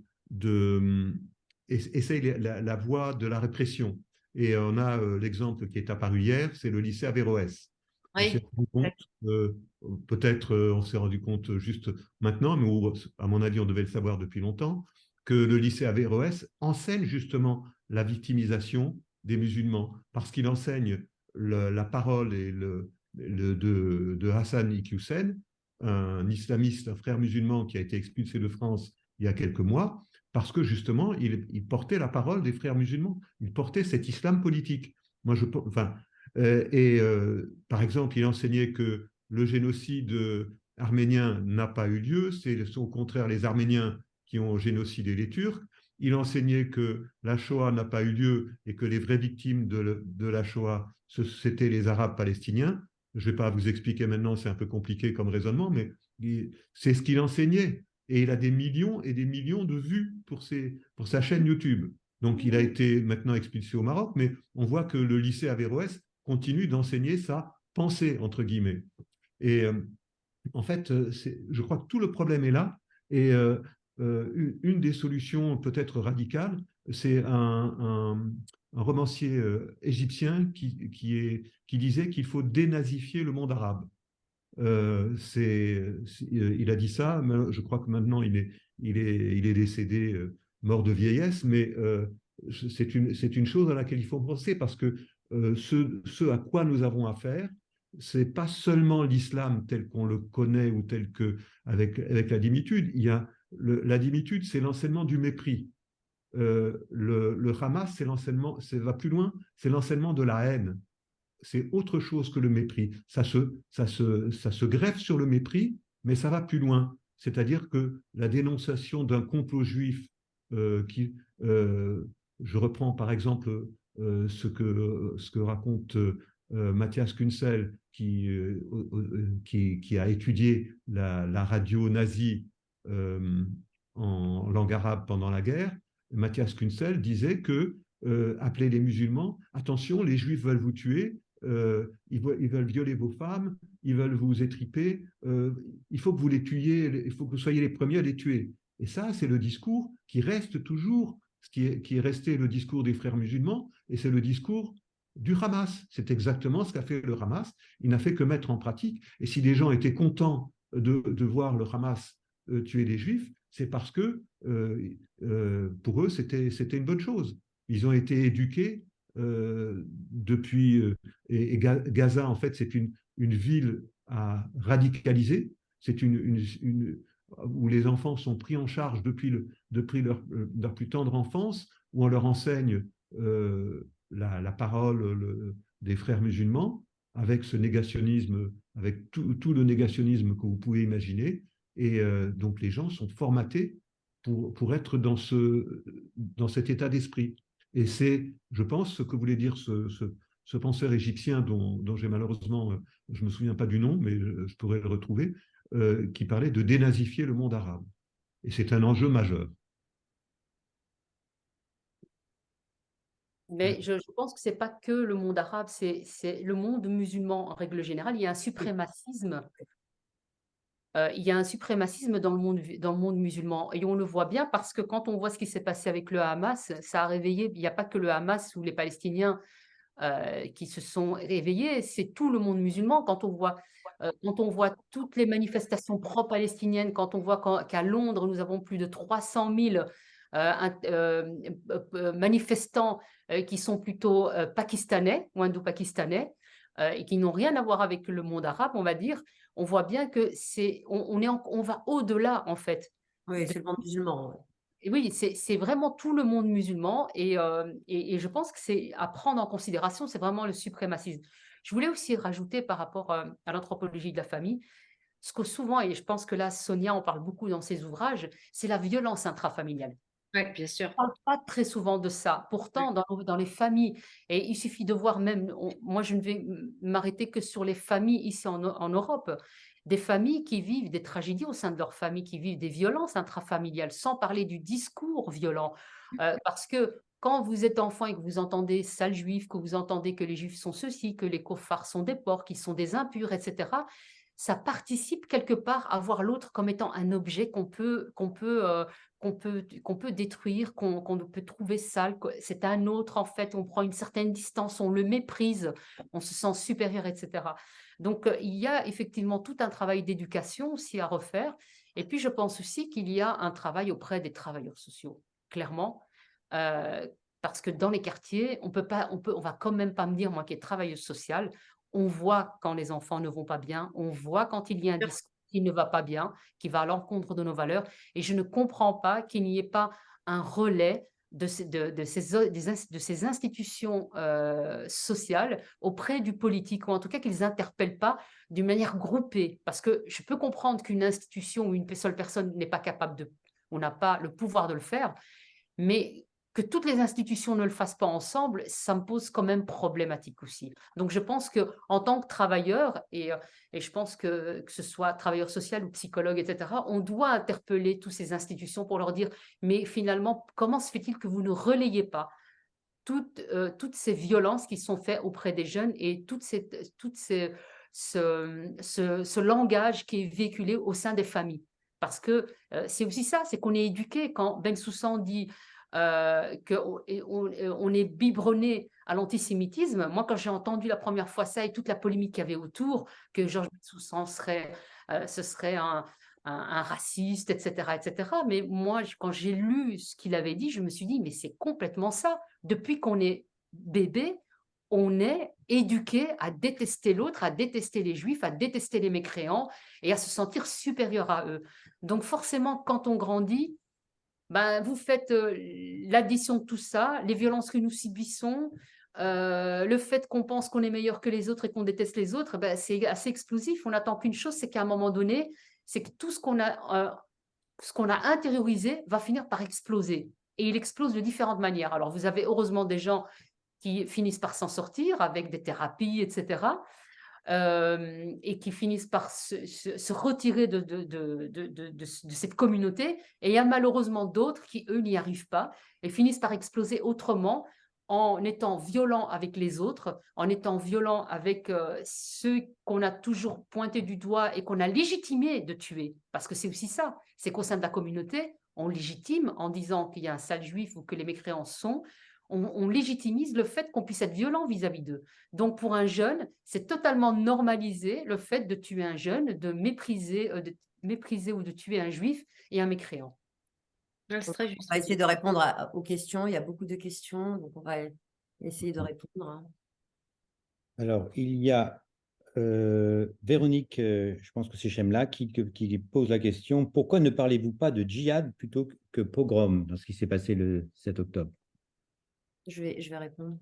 essaye la voie de la répression. Et on a l'exemple qui est apparu hier, c'est le lycée Averroès. On s'est rendu compte, peut-être on s'est rendu compte juste maintenant, mais à mon avis on devait le savoir depuis longtemps, que le lycée Averroès enseigne justement la victimisation des musulmans, parce qu'il enseigne la parole de Hassan Iqiyoussen, un islamiste, un frère musulman qui a été expulsé de France il y a quelques mois, parce que justement, il portait la parole des frères musulmans, il portait cet islam politique. Moi, par exemple, il enseignait que le génocide arménien n'a pas eu lieu, c'est au contraire les Arméniens qui ont génocidé les Turcs. Il enseignait que la Shoah n'a pas eu lieu et que les vraies victimes de la Shoah, c'était les Arabes palestiniens. Je ne vais pas vous expliquer maintenant, c'est un peu compliqué comme raisonnement, mais c'est ce qu'il enseignait. Et il a des millions et des millions de vues pour sa chaîne YouTube. Donc, il a été maintenant expulsé au Maroc, mais on voit que le lycée Averroès continue d'enseigner sa pensée, entre guillemets. Et en fait, je crois que tout le problème est là. Et une des solutions peut-être radicales, c'est un romancier égyptien qui disait qu'il faut dénazifier le monde arabe. Il a dit ça, mais je crois que maintenant il est décédé, mort de vieillesse, mais c'est une chose à laquelle il faut penser, parce que ce à quoi nous avons affaire, c'est pas seulement l'islam tel qu'on le connaît ou tel que avec la dimitude. La dimitude, c'est l'enseignement du mépris. Le Hamas, c'est l'enseignement, ça va plus loin, c'est l'enseignement de la haine. C'est autre chose que le mépris. Ça se greffe sur le mépris, mais ça va plus loin. C'est-à-dire que la dénonciation d'un complot juif, je reprends par exemple ce que raconte Matthias Kunsel, qui a étudié la radio nazie en langue arabe pendant la guerre. Matthias Kunsel disait que appeler les musulmans, attention, les juifs veulent vous tuer, ils veulent violer vos femmes, ils veulent vous étriper, il faut que vous les tuiez, il faut que vous soyez les premiers à les tuer. Et ça, c'est le discours qui reste toujours, qui est resté le discours des frères musulmans, et c'est le discours du Hamas. C'est exactement ce qu'a fait le Hamas. Il n'a fait que mettre en pratique. Et si des gens étaient contents de voir le Hamas tuer des juifs, c'est parce que pour eux, c'était une bonne chose. Ils ont été éduqués depuis... et Gaza, en fait, c'est une ville à radicaliser. C'est où les enfants sont pris en charge depuis leur plus tendre enfance, où on leur enseigne la parole des frères musulmans, avec ce négationnisme, avec tout le négationnisme que vous pouvez imaginer. Et donc les gens sont formatés pour être dans cet état d'esprit. Et c'est, je pense, ce que voulait dire ce penseur égyptien dont j'ai malheureusement, je ne me souviens pas du nom, mais je pourrais le retrouver, qui parlait de dénazifier le monde arabe. Et c'est un enjeu majeur. Mais je pense que ce n'est pas que le monde arabe, c'est le monde musulman en règle générale. Il y a un suprémacisme. Il y a un suprémacisme dans le monde musulman. Et on le voit bien parce que quand on voit ce qui s'est passé avec le Hamas, ça a réveillé, il n'y a pas que le Hamas ou les Palestiniens qui se sont réveillés, c'est tout le monde musulman. Quand on voit toutes les manifestations pro-palestiniennes, quand on voit qu'à Londres, nous avons plus de 300 000 manifestants qui sont plutôt pakistanais ou indo-pakistanais et qui n'ont rien à voir avec le monde arabe, on va dire, on voit bien que on va au-delà, en fait. Oui, c'est le monde musulman. Ouais. Et oui, c'est vraiment tout le monde musulman et je pense que c'est à prendre en considération, c'est vraiment le suprémacisme. Je voulais aussi rajouter par rapport à l'anthropologie de la famille, ce que souvent, et je pense que là, Sonia en parle beaucoup dans ses ouvrages, c'est la violence intrafamiliale. Oui, bien sûr. On ne parle pas très souvent de ça. Pourtant, dans les familles, et il suffit de voir même, moi je ne vais m'arrêter que sur les familles ici en Europe, des familles qui vivent des tragédies au sein de leur famille, qui vivent des violences intrafamiliales, sans parler du discours violent. Parce que quand vous êtes enfant et que vous entendez sale juif, que vous entendez que les juifs sont ceci, que les koffars sont des porcs, qu'ils sont des impurs, etc., ça participe quelque part à voir l'autre comme étant un objet qu'on peut détruire, qu'on peut trouver sale. C'est un autre, en fait, on prend une certaine distance, on le méprise, on se sent supérieur, etc. Donc, il y a effectivement tout un travail d'éducation aussi à refaire. Et puis, je pense aussi qu'il y a un travail auprès des travailleurs sociaux, clairement. Parce que dans les quartiers, on va quand même pas me dire, moi qui est travailleuse sociale, on voit quand les enfants ne vont pas bien, on voit quand il y a un discours qui ne va pas bien, qui va à l'encontre de nos valeurs. Et je ne comprends pas qu'il n'y ait pas un relais de ces institutions sociales auprès du politique, ou en tout cas qu'ils n'interpellent pas d'une manière groupée. Parce que je peux comprendre qu'une institution ou une seule personne n'est pas capable on n'a pas le pouvoir de le faire, mais que toutes les institutions ne le fassent pas ensemble, ça me pose quand même problématique aussi. Donc, je pense qu'en tant que travailleur, et je pense que ce soit travailleur social ou psychologue, etc., on doit interpeller toutes ces institutions pour leur dire, mais finalement, comment se fait-il que vous ne relayez pas toutes ces violences qui sont faites auprès des jeunes et ce langage qui est véhiculé au sein des familles? Parce que c'est aussi ça, c'est qu'on est éduqué. Quand Bensoussan dit qu'on est biberonné à l'antisémitisme, moi, quand j'ai entendu la première fois ça et toute la polémique qu'il y avait autour, que Georges Bensoussan serait un raciste, etc., etc. Mais moi, quand j'ai lu ce qu'il avait dit, je me suis dit, mais c'est complètement ça. Depuis qu'on est bébé, on est éduqué à détester l'autre, à détester les juifs, à détester les mécréants et à se sentir supérieur à eux. Donc forcément, quand on grandit, ben, vous faites l'addition de tout ça, les violences que nous subissons, le fait qu'on pense qu'on est meilleur que les autres et qu'on déteste les autres, ben, c'est assez explosif. On n'attend qu'une chose, c'est qu'à un moment donné, c'est que tout ce qu'on a intériorisé va finir par exploser. Et il explose de différentes manières. Alors, vous avez heureusement des gens qui finissent par s'en sortir avec des thérapies, etc., et qui finissent par se retirer de cette communauté. Et il y a malheureusement d'autres qui, eux, n'y arrivent pas et finissent par exploser autrement, en étant violents avec les autres, en étant violents avec ceux qu'on a toujours pointés du doigt et qu'on a légitimé de tuer. Parce que c'est aussi ça, c'est qu'au sein de la communauté, on légitime en disant qu'il y a un sale juif ou que les mécréants sont, on légitimise le fait qu'on puisse être violent vis-à-vis d'eux. Donc pour un jeune, c'est totalement normalisé le fait de tuer un jeune, de mépriser ou de tuer un juif et un mécréant. Ouais, c'est très On juste. va essayer de répondre aux questions. Il y a beaucoup de questions, donc on va essayer de répondre. Alors, il y a Véronique, je pense que c'est Chemla, qui pose la question, pourquoi ne parlez-vous pas de djihad plutôt que pogrom dans ce qui s'est passé le 7 octobre? Je vais répondre.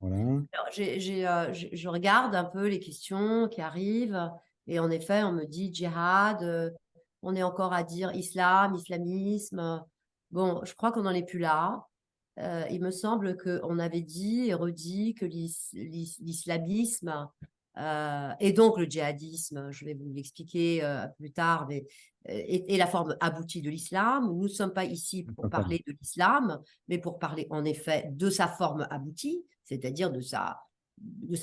Voilà. Alors, je regarde un peu les questions qui arrivent et en effet, on me dit djihad, on est encore à dire islam, islamisme. Bon, je crois qu'on n'en est plus là. Il me semble qu'on avait dit et redit que l'islamisme et donc le djihadisme, je vais vous l'expliquer plus tard, mais est la forme aboutie de l'islam. Nous ne sommes pas ici pour parler de l'islam, mais pour parler en effet de sa forme aboutie, c'est-à-dire de sa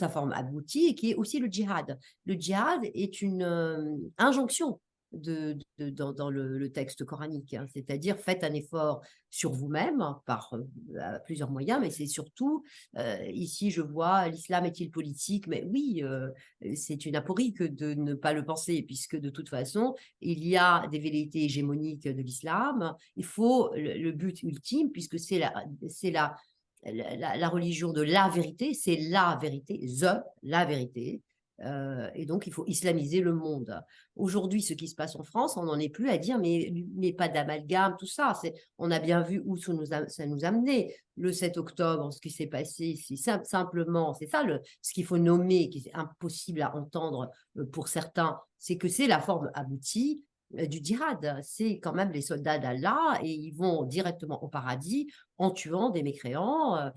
forme aboutie, qui est aussi le djihad. Le djihad est une injonction dans le texte coranique, hein, c'est-à-dire faites un effort sur vous-même par plusieurs moyens, mais c'est surtout, ici je vois, l'islam est-il politique? Mais oui, c'est une aporie que de ne pas le penser, puisque de toute façon, il y a des velléités hégémoniques de l'islam. Il faut le but ultime, puisque c'est la religion de la vérité, c'est la vérité, la vérité. Et donc, il faut islamiser le monde. Aujourd'hui, ce qui se passe en France, on n'en est plus à dire, mais pas d'amalgame, tout ça. On a bien vu où ça nous a mené. Le 7 octobre, ce qui s'est passé, c'est simplement, c'est ça ce qu'il faut nommer, qui est impossible à entendre pour certains, c'est que c'est la forme aboutie du djihad. C'est quand même les soldats d'Allah et ils vont directement au paradis en tuant des mécréants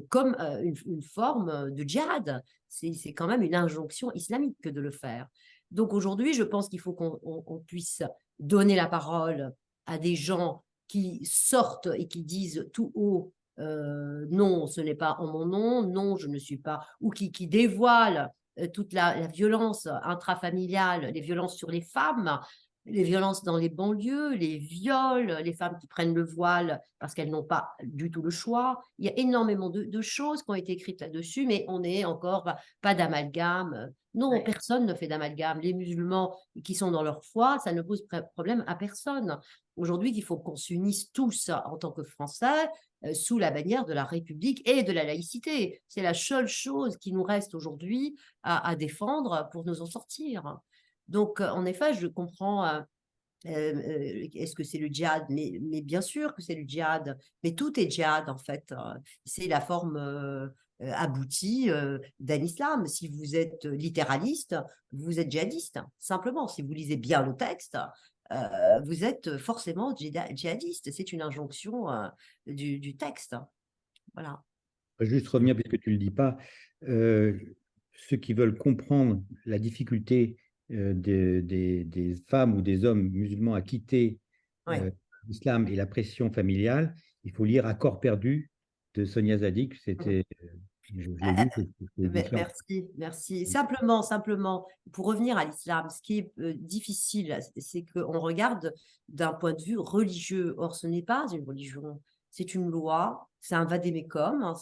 comme une forme de djihad. C'est quand même une injonction islamique que de le faire. Donc aujourd'hui, je pense qu'il faut qu'on puisse donner la parole à des gens qui sortent et qui disent tout haut non, ce n'est pas en mon nom, non, je ne suis pas, ou qui dévoilent toute la violence intrafamiliale, les violences sur les femmes, les violences dans les banlieues, les viols, les femmes qui prennent le voile parce qu'elles n'ont pas du tout le choix. Il y a énormément de choses qui ont été écrites là-dessus, mais on n'est encore pas d'amalgame. Non, Ouais. personne ne fait d'amalgame. Les musulmans qui sont dans leur foi, ça ne pose problème à personne. Aujourd'hui, il faut qu'on s'unisse tous en tant que Français sous la bannière de la République et de la laïcité. C'est la seule chose qui nous reste aujourd'hui à défendre pour nous en sortir. Donc, en effet, je comprends est-ce que c'est le djihad, mais bien sûr que c'est le djihad, mais tout est djihad en fait. C'est la forme aboutie d'un islam. Si vous êtes littéraliste, vous êtes djihadiste, simplement. Si vous lisez bien le texte, vous êtes forcément djihadiste. C'est une injonction du texte. Voilà. Je vais juste revenir, puisque tu ne le dis pas, ceux qui veulent comprendre la difficulté des femmes ou des hommes musulmans à quitter Ouais. l'islam et la pression familiale, il faut lire Accord perdu de Sonia Zadig. C'était, je l'ai lu, c'était excellent. Merci. Simplement, pour revenir à l'islam, ce qui est difficile, c'est qu'on regarde d'un point de vue religieux. Or, ce n'est pas une religion, c'est une loi, c'est un vade-mecum, hein,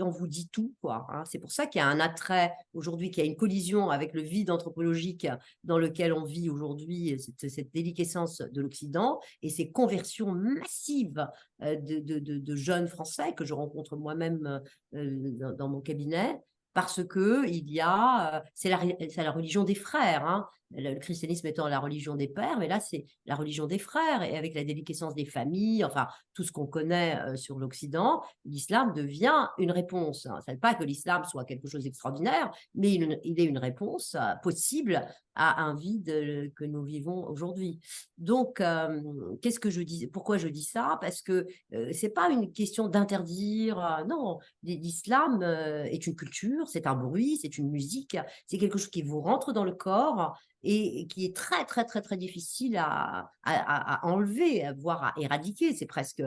on vous dit tout, quoi. Hein. C'est pour ça qu'il y a un attrait aujourd'hui, qu'il y a une collision avec le vide anthropologique dans lequel on vit aujourd'hui, cette déliquescence de l'Occident et ces conversions massives de jeunes Français que je rencontre moi-même dans mon cabinet, parce que c'est la religion des frères, hein. Le christianisme étant la religion des pères, mais là c'est la religion des frères, et avec la déliquescence des familles, enfin tout ce qu'on connaît sur l'Occident, l'islam devient une réponse. Ça ne veut pas que l'islam soit quelque chose d'extraordinaire, mais il est une réponse possible à un vide que nous vivons aujourd'hui. Donc, qu'est-ce que je dis? Pourquoi je dis ça? Parce que c'est pas une question d'interdire. Non, l'islam est une culture, c'est un bruit, c'est une musique, c'est quelque chose qui vous rentre dans le corps et qui est très, très, très, très difficile à enlever, voire à éradiquer. C'est presque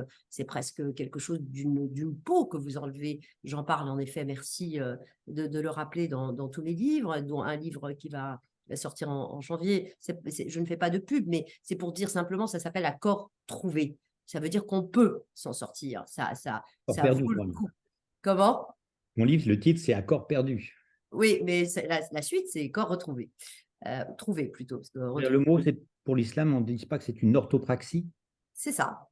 quelque chose d'une peau que vous enlevez. J'en parle en effet, merci de le rappeler dans tous mes livres, dont un livre qui va sortir en janvier. Je ne fais pas de pub, mais c'est pour dire simplement, ça s'appelle Accord trouvé. Ça veut dire qu'on peut s'en sortir. Ça Perdu, vaut le coup. Comment? Mon livre, le titre, c'est Accord perdu. Oui, mais la suite, c'est Corps retrouvé. Trouvé plutôt. Parce que Le mot, c'est pour l'islam, on ne dit pas que c'est une orthopraxie. c'est ça.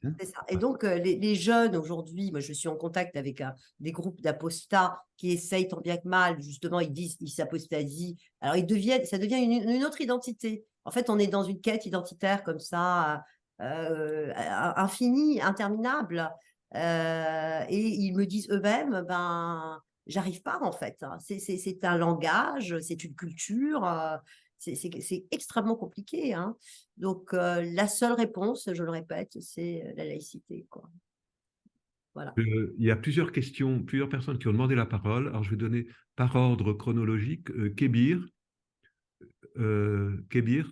hein. C'est ça. Et donc, les jeunes aujourd'hui, moi je suis en contact avec des groupes d'apostats qui essayent tant bien que mal, justement, ils s'apostasient. Alors, ça devient une autre identité. En fait, on est dans une quête identitaire comme ça, infinie, interminable. Et ils me disent eux-mêmes, ben, j'arrive pas en fait, hein. C'est un langage, c'est une culture, c'est extrêmement compliqué, hein. Donc, la seule réponse, je le répète, c'est la laïcité, quoi. Voilà. Il y a plusieurs questions, plusieurs personnes qui ont demandé la parole. Alors, je vais donner par ordre chronologique. Kébir. Kébir.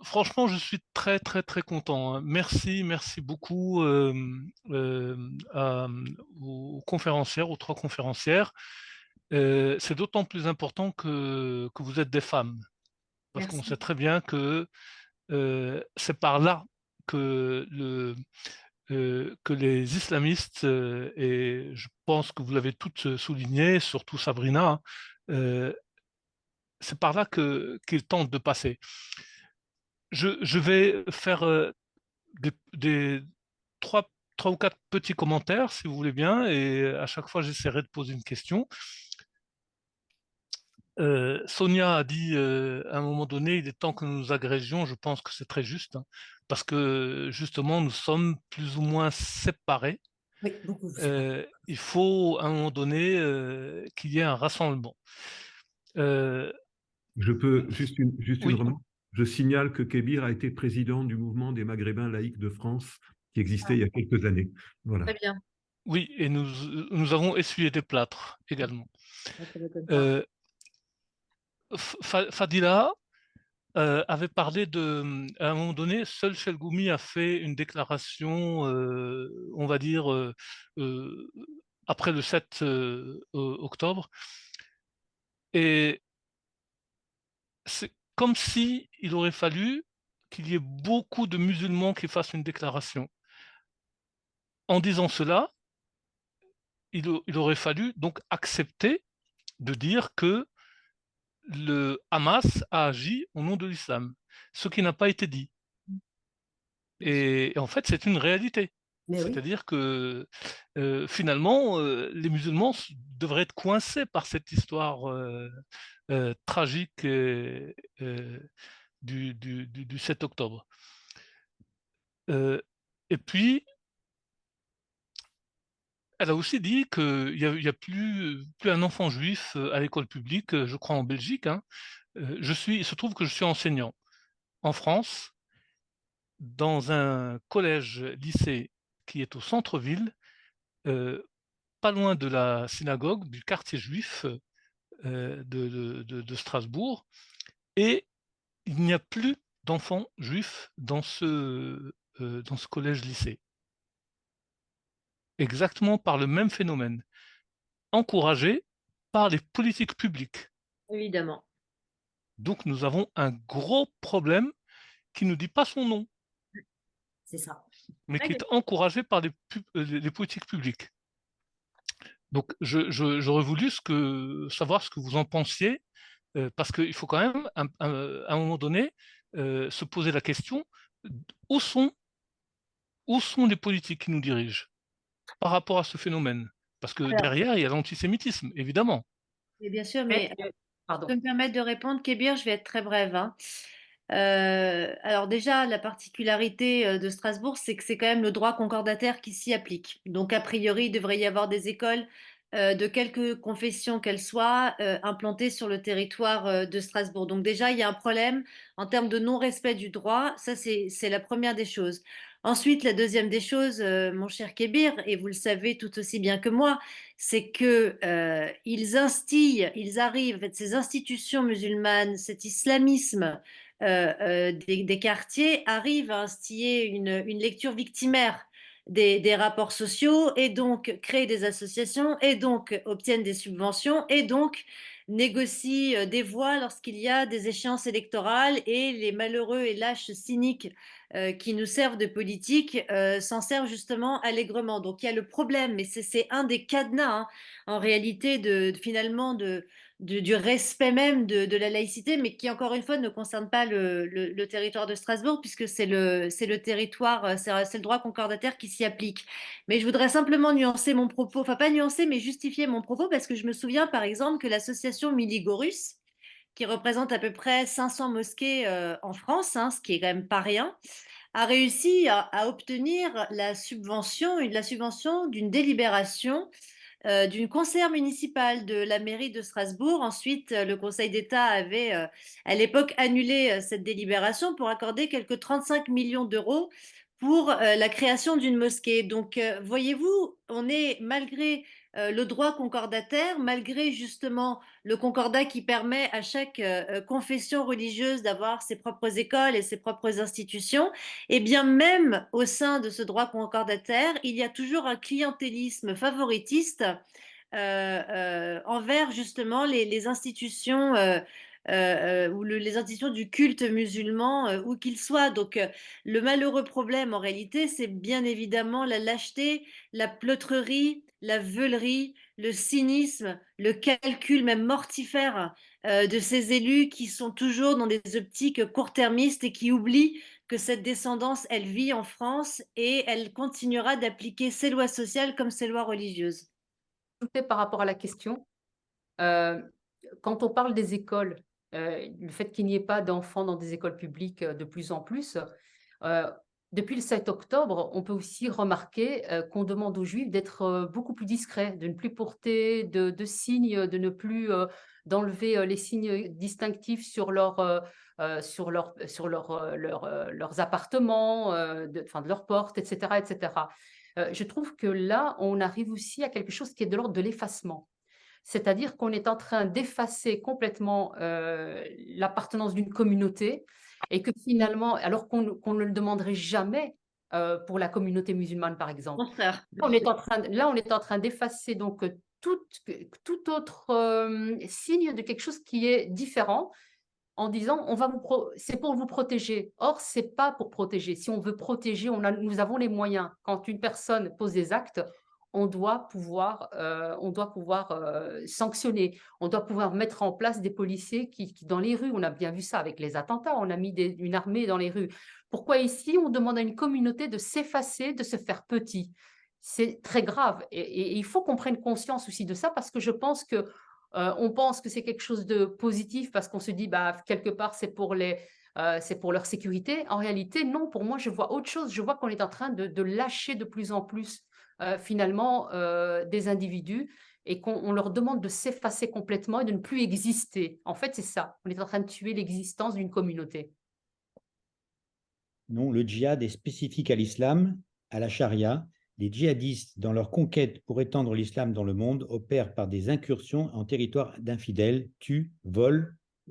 Franchement, je suis très, très, très content, hein. Merci, merci beaucoup aux conférencières, aux 3 conférencières. C'est d'autant plus important que vous êtes des femmes, parce qu'on Merci. sait très bien que c'est par là que, que les islamistes, et je pense que vous l'avez toutes souligné, surtout Sabrina, hein, c'est par là qu'ils tentent de passer. Je vais faire des 3 ou 4 petits commentaires, si vous voulez bien, et à chaque fois, j'essaierai de poser une question. Sonia a dit à un moment donné, il est temps que nous nous agrégions. Je pense que c'est très juste, hein, parce que justement, nous sommes plus ou moins séparés. Oui, beaucoup. Il faut à un moment donné qu'il y ait un rassemblement. Je peux juste une Oui. remarque. Je signale que Kébir a été président du mouvement des Maghrébins laïcs de France qui existait il y a quelques années. Voilà. Très bien. Oui, et nous avons essuyé des plâtres également. Ça m'étonne pas. Fadila avait parlé à un moment donné, seul Chelgoumi a fait une déclaration, on va dire, après le 7 octobre. Et c'est comme si il aurait fallu qu'il y ait beaucoup de musulmans qui fassent une déclaration. En disant cela, il aurait fallu donc accepter de dire que le Hamas a agi au nom de l'islam, ce qui n'a pas été dit. Et en fait, c'est une réalité. Mais oui, C'est-à-dire que finalement, les musulmans devraient être coincés par cette histoire tragique du 7 octobre. Et puis, elle a aussi dit qu'il n'y a plus un enfant juif à l'école publique, je crois en Belgique, hein. Il se trouve que je suis enseignant en France, dans un collège-lycée qui est au centre-ville, pas loin de la synagogue, du quartier juif de Strasbourg, et il n'y a plus d'enfants juifs dans ce collège-lycée. Exactement par le même phénomène, encouragé par les politiques publiques. Évidemment. Donc nous avons un gros problème qui ne dit pas son nom, c'est ça. mais qui est encouragé par les politiques publiques. Donc j'aurais voulu savoir ce que vous en pensiez, parce qu'il faut quand même, à un moment donné, se poser la question, où sont les politiques qui nous dirigent par rapport à ce phénomène? Parce que Alors, derrière, il y a l'antisémitisme, évidemment. et bien sûr, mais Pardon. je peux me permettre de répondre, Kébir, je vais être très brève, hein. Alors déjà, la particularité de Strasbourg, c'est que c'est quand même le droit concordataire qui s'y applique. Donc, a priori, il devrait y avoir des écoles de quelque confession qu'elles soient implantées sur le territoire de Strasbourg. Donc déjà, il y a un problème en termes de non-respect du droit. Ça, c'est la première des choses. Ensuite, la deuxième des choses, mon cher Kébir, et vous le savez tout aussi bien que moi, c'est que ils arrivent, en fait, ces institutions musulmanes, cet islamisme des quartiers arrivent à instiller une lecture victimaire des rapports sociaux et donc créent des associations et donc obtiennent des subventions et donc négocient des voix lorsqu'il y a des échéances électorales et les malheureux et lâches cyniques qui nous servent de politique s'en servent justement allègrement. Donc il y a le problème, mais c'est un des cadenas hein, en réalité finalement du respect même de la laïcité, mais qui encore une fois ne concerne pas le territoire de Strasbourg, puisque c'est le territoire, c'est le droit concordataire qui s'y applique. Mais je voudrais simplement nuancer mon propos, enfin pas nuancer, mais justifier mon propos, parce que je me souviens par exemple que l'association Miligorus, qui représente à peu près 500 mosquées en France, hein, ce qui est quand même pas rien, a réussi à obtenir la subvention d'une délibération d'une conseillère municipale de la mairie de Strasbourg. Ensuite, le Conseil d'État avait à l'époque annulé cette délibération pour accorder quelques 35 millions d'euros pour la création d'une mosquée. Donc, voyez-vous, on est malgré le droit concordataire, malgré justement le concordat qui permet à chaque confession religieuse d'avoir ses propres écoles et ses propres institutions, et bien même au sein de ce droit concordataire, il y a toujours un clientélisme favoritiste envers justement les institutions ou les institutions du culte musulman, où qu'ils soient. Donc, le malheureux problème, en réalité, c'est bien évidemment la lâcheté, la pleutrerie, la veulerie, le cynisme, le calcul même mortifère de ces élus qui sont toujours dans des optiques court-termistes et qui oublient que cette descendance, elle vit en France et elle continuera d'appliquer ses lois sociales comme ses lois religieuses. Par rapport à la question, quand on parle des écoles, le fait qu'il n'y ait pas d'enfants dans des écoles publiques de plus en plus, depuis le 7 octobre, on peut aussi remarquer qu'on demande aux Juifs d'être beaucoup plus discrets, de ne plus porter de signes, de ne plus d'enlever les signes distinctifs sur leurs appartements, de leurs portes, etc., etc. Je trouve que là, on arrive aussi à quelque chose qui est de l'ordre de l'effacement. C'est-à-dire qu'on est en train d'effacer complètement l'appartenance d'une communauté et que finalement, alors qu'on ne le demanderait jamais pour la communauté musulmane, par exemple. Là, on est en train d'effacer donc tout autre signe de quelque chose qui est différent en disant c'est pour vous protéger. Or, c'est pas pour protéger. Si on veut protéger, nous avons les moyens. Quand une personne pose des actes, on doit pouvoir sanctionner, on doit pouvoir mettre en place des policiers qui, dans les rues, on a bien vu ça avec les attentats, on a mis une armée dans les rues. Pourquoi ici, on demande à une communauté de s'effacer, de se faire petit? C'est très grave et il faut qu'on prenne conscience aussi de ça parce que je pense que on pense que c'est quelque chose de positif parce qu'on se dit, quelque part, c'est pour leur sécurité. En réalité, non, pour moi, je vois autre chose. Je vois qu'on est en train de lâcher de plus en plus, finalement, des individus et qu'on leur demande de s'effacer complètement et de ne plus exister. En fait, c'est ça. On est en train de tuer l'existence d'une communauté. Non, le djihad est spécifique à l'islam, à la charia. Les djihadistes, dans leur conquête pour étendre l'islam dans le monde, opèrent par des incursions en territoire d'infidèles, tuent, volent,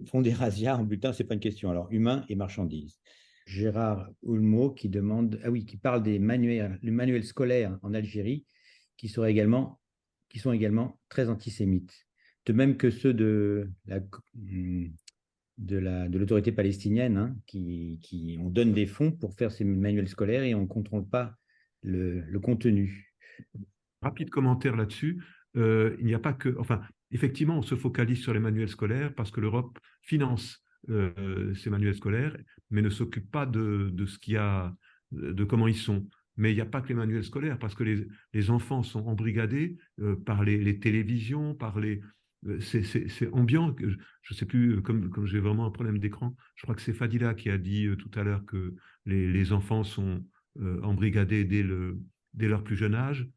font des razzias en butin, ce n'est pas une question, alors humains et marchandises. Gérard Oulmo qui parle des manuels scolaires en Algérie qui sont également très antisémites. De même que ceux de l'autorité palestinienne, hein, on donne des fonds pour faire ces manuels scolaires et on ne contrôle pas le contenu. Rapide commentaire là-dessus. Il n'y a pas que... Enfin, effectivement, on se focalise sur les manuels scolaires parce que l'Europe finance ces manuels scolaires, mais ne s'occupe pas de ce qu'il y a, de comment ils sont. Mais il n'y a pas que les manuels scolaires parce que les enfants sont embrigadés par les télévisions, par les... C'est ambiant. Je ne sais plus, comme j'ai vraiment un problème d'écran, je crois que c'est Fadila qui a dit tout à l'heure que les enfants sont embrigadés dès leur plus jeune âge.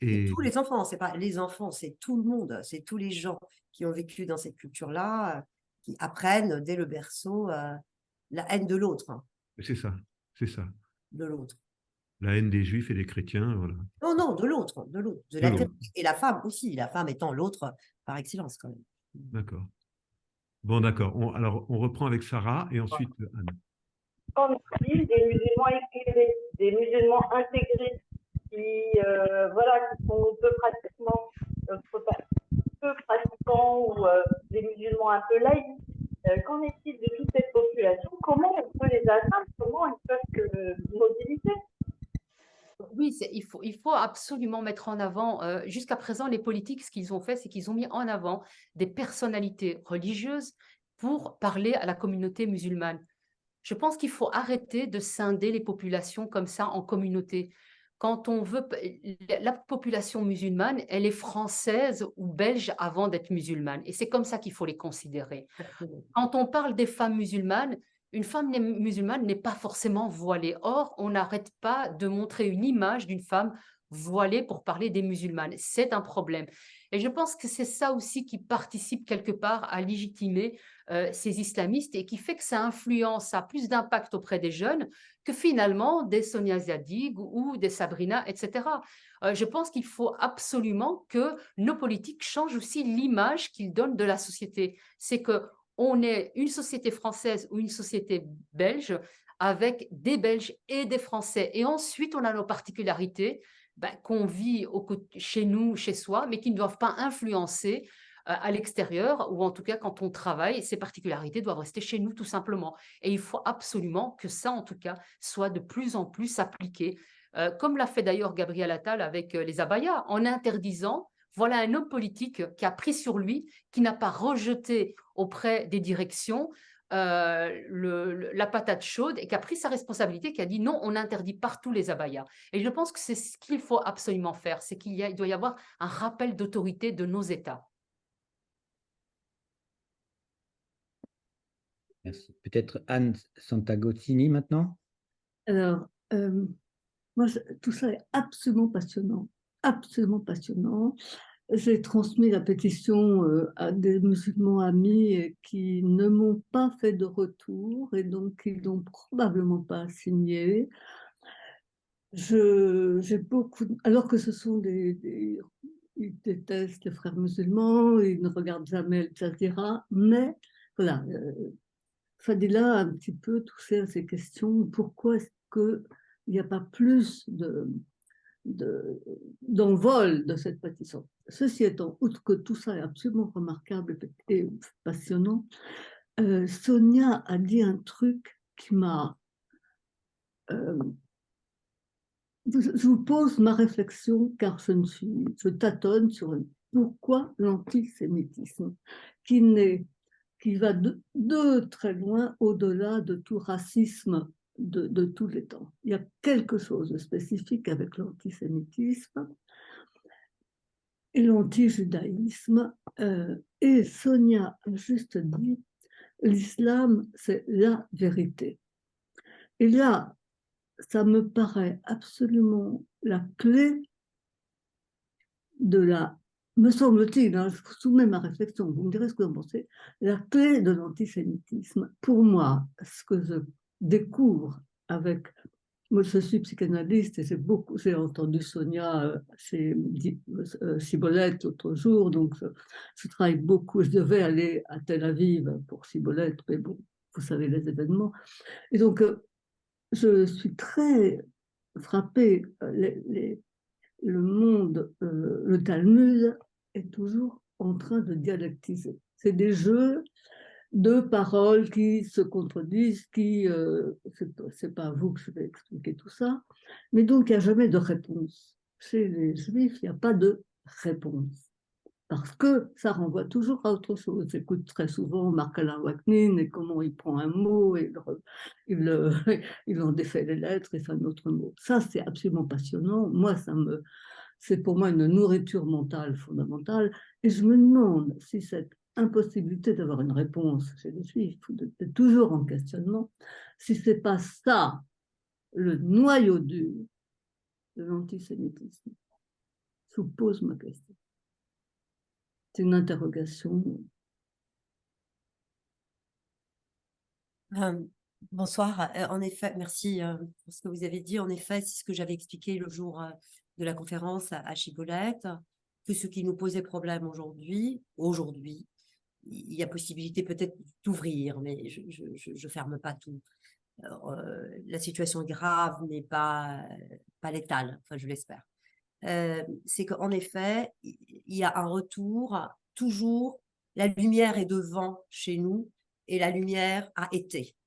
Et tous les enfants, c'est pas les enfants, c'est tout le monde, c'est tous les gens qui ont vécu dans cette culture-là, qui apprennent dès le berceau la haine de l'autre. C'est ça, c'est ça. De l'autre. La haine des juifs et des chrétiens, voilà. Non, de l'autre, et la femme aussi, la femme étant l'autre par excellence quand même. D'accord. Bon, d'accord. Alors, on reprend avec Sarah et ensuite Anne. Qu'en est-il des musulmans éclairés, des musulmans intégrés qui sont peu pratiquants ou des musulmans un peu laïcs? Qu'en est-il de toute cette population? Comment on peut les atteindre? Comment ils peuvent faut absolument mettre en avant, jusqu'à présent, les politiques, ce qu'ils ont fait, c'est qu'ils ont mis en avant des personnalités religieuses pour parler à la communauté musulmane. Je pense qu'il faut arrêter de scinder les populations comme ça en communautés. Quand on veut, la population musulmane, elle est française ou belge avant d'être musulmane. Et c'est comme ça qu'il faut les considérer. Quand on parle des femmes musulmanes, une femme musulmane n'est pas forcément voilée. Or, on n'arrête pas de montrer une image d'une femme voilée pour parler des musulmanes. C'est un problème. Et je pense que c'est ça aussi qui participe quelque part à légitimer ces islamistes et qui fait que ça influence, ça a plus d'impact auprès des jeunes que finalement des Sonia Zadig ou des Sabrina, etc. Je pense qu'il faut absolument que nos politiques changent aussi l'image qu'ils donnent de la société. C'est que on est une société française ou une société belge avec des Belges et des Français. Et ensuite, on a nos particularités qu'on vit chez nous, chez soi, mais qui ne doivent pas influencer à l'extérieur, ou en tout cas quand on travaille, ces particularités doivent rester chez nous tout simplement. Et il faut absolument que ça, en tout cas, soit de plus en plus appliqué, comme l'a fait d'ailleurs Gabriel Attal avec les abayas, en interdisant. Voilà un homme politique qui a pris sur lui, qui n'a pas rejeté auprès des directions la patate chaude et qui a pris sa responsabilité, qui a dit non, on interdit partout les abayas. Et je pense que c'est ce qu'il faut absolument faire, c'est il doit y avoir un rappel d'autorité de nos États. Merci. Peut-être Anne Santagozzini maintenant. Alors, moi, tout ça est absolument passionnant. Absolument passionnant. J'ai transmis la pétition à des musulmans amis qui ne m'ont pas fait de retour et donc qui n'ont probablement pas signé. J'ai beaucoup, alors que ce sont ils détestent les frères musulmans, ils ne regardent jamais Al Jazeera, mais voilà, Fadila a un petit peu touché à ces questions. Pourquoi est-ce qu'il n'y a pas plus d'envol de cette pétition? Ceci étant, outre que tout ça est absolument remarquable et passionnant, Sonia a dit un truc qui m'a... je vous pose ma réflexion car je tâtonne sur pourquoi l'antisémitisme qui va de très loin au-delà de tout racisme de tous les temps. Il y a quelque chose de spécifique avec l'antisémitisme et l'antijudaïsme. Et Sonia a juste dit, l'islam, c'est la vérité. Et là, ça me paraît absolument la clé de me semble-t-il, je soumets ma réflexion, vous me direz ce que vous en pensez, la clé de l'antisémitisme. Pour moi, ce que je découvre moi je suis psychanalyste et j'ai entendu Sonia chez Cibolette l'autre jour, donc je travaille beaucoup, je devais aller à Tel Aviv pour Cibolette, mais bon, vous savez les événements. Et donc, je suis très frappée, le monde, le Talmud est toujours en train de dialectiser. C'est des jeux de paroles qui se contredisent, c'est pas à vous que je vais expliquer tout ça, mais donc il n'y a jamais de réponse. Chez les Juifs, il n'y a pas de réponse, parce que ça renvoie toujours à autre chose. J'écoute très souvent Marc-Alain Waknin et comment il prend un mot et il en défait les lettres et fait un autre mot. Ça, c'est absolument passionnant. Moi, c'est pour moi une nourriture mentale fondamentale. Et je me demande si cette impossibilité d'avoir une réponse chez les Juifs, d'être toujours en questionnement, si ce n'est pas ça le noyau dur de l'antisémitisme. Je vous pose ma question. C'est une interrogation. Bonsoir. En effet, merci pour ce que vous avez dit. En effet, c'est ce que j'avais expliqué le jour de la conférence à Chibolette, que ce qui nous posait problème aujourd'hui, il y a possibilité peut-être d'ouvrir, mais je ferme pas tout. Alors, la situation est grave, mais pas létale, enfin je l'espère. C'est qu'en effet, il y a un retour, toujours, la lumière est devant chez nous, et la lumière a été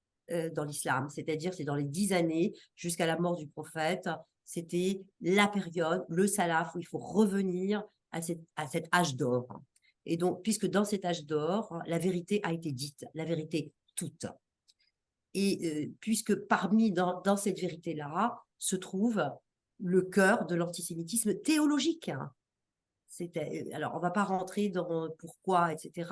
dans l'islam, c'est-à-dire c'est dans les 10 années jusqu'à la mort du prophète, c'était la période, le salaf, où il faut revenir à cet âge d'or. Et donc, puisque dans cet âge d'or, la vérité a été dite, la vérité toute. Et puisque dans cette vérité-là se trouve le cœur de l'antisémitisme théologique. Alors, on ne va pas rentrer dans pourquoi, etc.,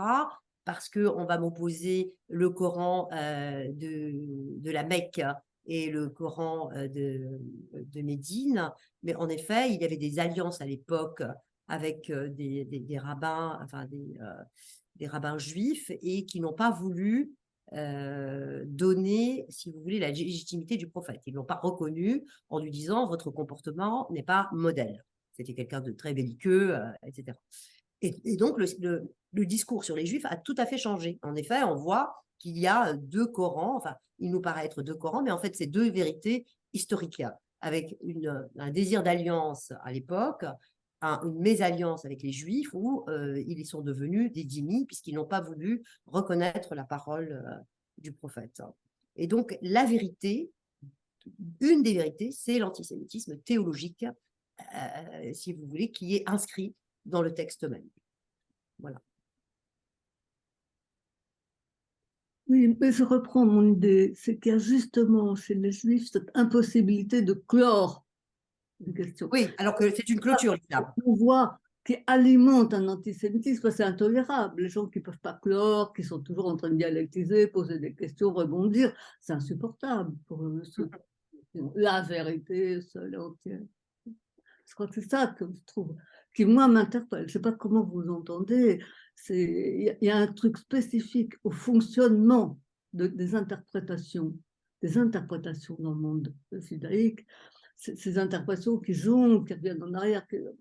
parce qu'on va m'opposer le Coran de la Mecque et le Coran de Médine. Mais en effet, il y avait des alliances à l'époque avec des rabbins, enfin des rabbins juifs, et qui n'ont pas voulu donner, si vous voulez, la légitimité du prophète. Ils ne l'ont pas reconnu en lui disant « votre comportement n'est pas modèle ». C'était quelqu'un de très belliqueux, etc. Et donc, le discours sur les Juifs a tout à fait changé. En effet, on voit qu'il y a deux Corans, enfin, il nous paraît être deux Corans, mais en fait, c'est deux vérités historiques, avec un désir d'alliance à l'époque, une mésalliance avec les Juifs, où ils sont devenus des dhimmis, puisqu'ils n'ont pas voulu reconnaître la parole du prophète. Et donc, la vérité, une des vérités, c'est l'antisémitisme théologique, si vous voulez, qui est inscrit dans le texte même. Voilà. Oui, mais je reprends mon idée, c'est qu'il y a justement chez les Juifs cette impossibilité de clore une question. Oui, alors que c'est une clôture, l'islam. On voit qui alimente un antisémitisme, c'est intolérable. Les gens qui ne peuvent pas clore, qui sont toujours en train de dialectiser, poser des questions, rebondir, c'est insupportable pour eux. La vérité seule et entière. Je crois que c'est ça que je trouve, qui moi m'interpelle. Je ne sais pas comment vous entendez. Il y a un truc spécifique au fonctionnement des interprétations dans le monde judaïque. Ces interprétations qui jonglent, qui reviennent en arrière. Je ne vais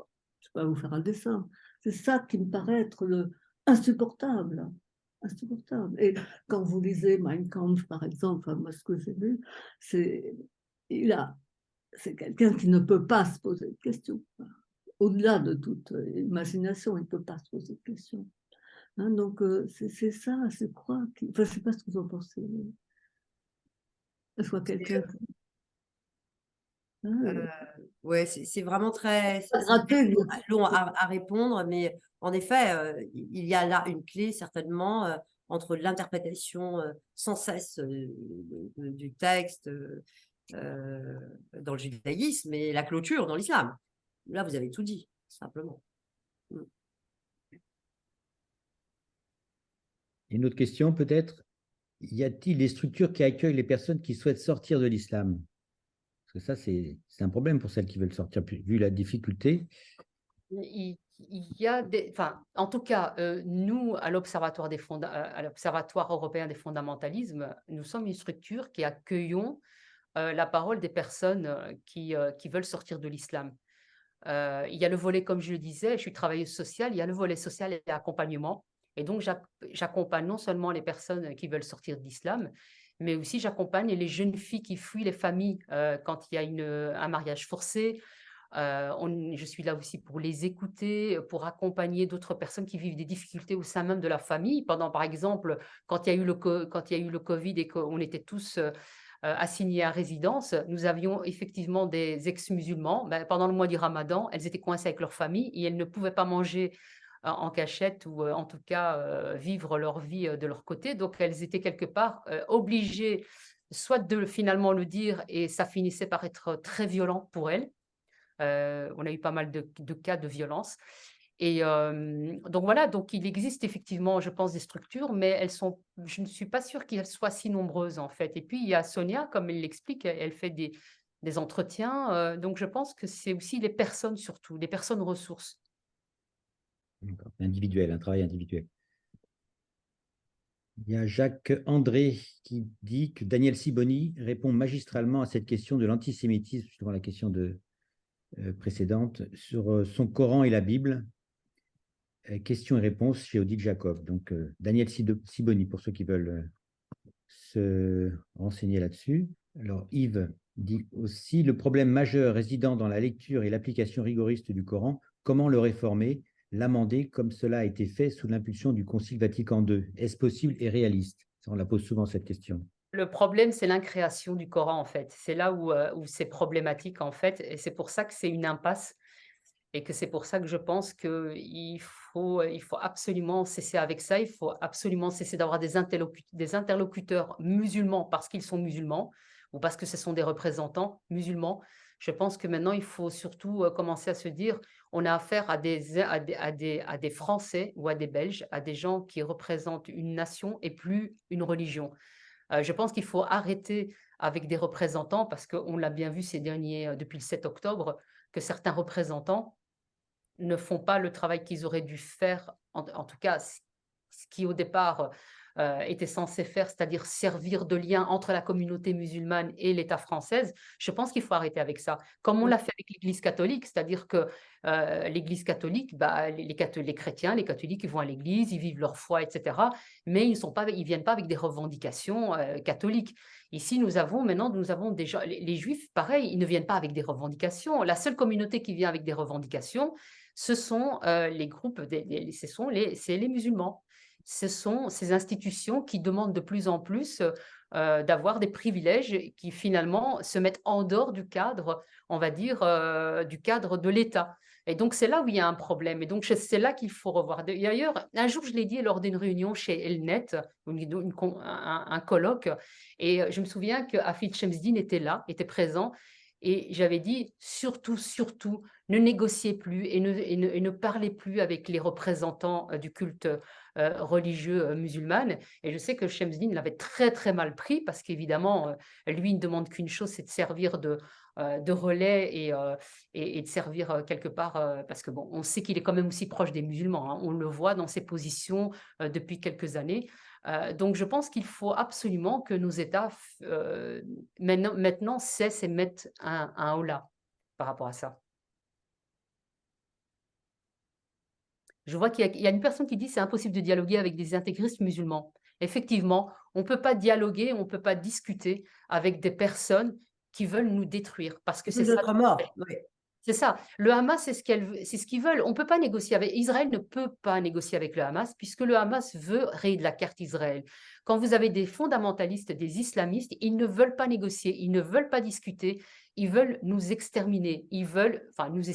pas vous faire un dessin. C'est ça qui me paraît être insupportable. Insupportable. Et quand vous lisez Mein Kampf, par exemple, moi, ce que j'ai lu, c'est quelqu'un qui ne peut pas se poser de questions. Au-delà de toute imagination, il ne peut pas se poser de questions. Hein, donc, c'est ça, je crois. Enfin, je ne sais pas ce que vous en pensez. Je vois quelqu'un. Oui, c'est vraiment très long à répondre, mais en effet, il y a là une clé certainement entre l'interprétation sans cesse du texte dans le judaïsme et la clôture dans l'islam. Là, vous avez tout dit, simplement. Une autre question peut-être, y a-t-il des structures qui accueillent les personnes qui souhaitent sortir de l'islam? Parce que ça, c'est un problème pour celles qui veulent sortir, vu la difficulté. Il y a en tout cas, nous, à l'Observatoire européen des fondamentalismes, nous sommes une structure qui accueillons la parole des personnes qui veulent sortir de l'islam. Il y a le volet, comme je le disais, je suis travailleuse sociale, il y a le volet social et accompagnement. Et donc, j'accompagne non seulement les personnes qui veulent sortir de l'islam, mais aussi j'accompagne les jeunes filles qui fuient les familles quand il y a un mariage forcé. Je suis là aussi pour les écouter, pour accompagner d'autres personnes qui vivent des difficultés au sein même de la famille. Par exemple, quand il y a eu le Covid et qu'on était tous assignés à résidence, nous avions effectivement des ex-musulmans. Pendant le mois du Ramadan, elles étaient coincées avec leur famille et elles ne pouvaient pas manger en cachette ou en tout cas vivre leur vie de leur côté. Donc, elles étaient quelque part obligées soit de finalement le dire et ça finissait par être très violent pour elles. On a eu pas mal de cas de violence. Et donc voilà, donc il existe effectivement, je pense, des structures, mais je ne suis pas sûre qu'elles soient si nombreuses en fait. Et puis il y a Sonia, comme elle l'explique, elle fait des entretiens. Donc je pense que c'est aussi les personnes surtout, les personnes ressources. Individuel, un travail individuel. Il y a Jacques André qui dit que Daniel Siboni répond magistralement à cette question de l'antisémitisme, justement la question précédente, sur son Coran et la Bible. Questions et réponses chez Odile Jacob. Donc, Daniel Siboni, pour ceux qui veulent se renseigner là-dessus. Alors, Yves dit aussi, le problème majeur résidant dans la lecture et l'application rigoriste du Coran, comment le réformer, l'amender comme cela a été fait sous l'impulsion du Concile Vatican II? Est-ce possible et réaliste? On la pose souvent cette question. Le problème, c'est l'incréation du Coran, en fait. C'est là où c'est problématique, en fait, et c'est pour ça que c'est une impasse et que c'est pour ça que je pense il faut absolument cesser avec ça. Il faut absolument cesser d'avoir des interlocuteurs musulmans parce qu'ils sont musulmans ou parce que ce sont des représentants musulmans. Je pense que maintenant, il faut surtout commencer à se dire, on a affaire à des Français ou à des Belges, à des gens qui représentent une nation et plus une religion. Je pense qu'il faut arrêter avec des représentants parce qu'on l'a bien vu depuis le 7 octobre, que certains représentants ne font pas le travail qu'ils auraient dû faire, en tout cas ce qui au départ était censé faire, c'est-à-dire servir de lien entre la communauté musulmane et l'État français. Je pense qu'il faut arrêter avec ça, comme on l'a fait avec l'Église catholique, c'est-à-dire que l'Église catholique, les chrétiens, les catholiques, ils vont à l'Église, ils vivent leur foi, etc., mais ils viennent pas avec des revendications catholiques. Ici, nous avons déjà les Juifs, pareil, ils ne viennent pas avec des revendications. La seule communauté qui vient avec des revendications, ce sont les groupes, c'est les musulmans. Ce sont ces institutions qui demandent de plus en plus d'avoir des privilèges qui finalement se mettent en dehors du cadre, on va dire, du cadre de l'État. Et donc, c'est là où il y a un problème. Et donc, c'est là qu'il faut revoir. D'ailleurs, un jour, je l'ai dit lors d'une réunion chez Elnet, un colloque, et je me souviens que Hafid Shemseddine était là, était présent, et j'avais dit, surtout, surtout, ne négociez plus et ne parlez plus avec les représentants du culte religieux musulman. Et je sais que Shemseddine l'avait très, très mal pris parce qu'évidemment, lui, il ne demande qu'une chose, c'est de servir de relais et de servir quelque part, parce que bon, on sait qu'il est quand même aussi proche des musulmans, hein, on le voit dans ses positions depuis quelques années. Donc je pense qu'il faut absolument que nos États maintenant cessent et mettent un holà par rapport à ça. Je vois qu'il y a une personne qui dit que c'est impossible de dialoguer avec des intégristes musulmans. Effectivement, on ne peut pas dialoguer, on ne peut pas discuter avec des personnes qui veulent nous détruire. Parce que c'est ça. Notre mort, oui. C'est ça. Le Hamas, c'est ce qu'ils veulent. On peut pas négocier avec Israël, ne peut pas négocier avec le Hamas puisque le Hamas veut rayer de la carte Israël. Quand vous avez des fondamentalistes, des islamistes, ils ne veulent pas négocier, ils ne veulent pas discuter, ils veulent nous exterminer. Ils veulent, enfin, nous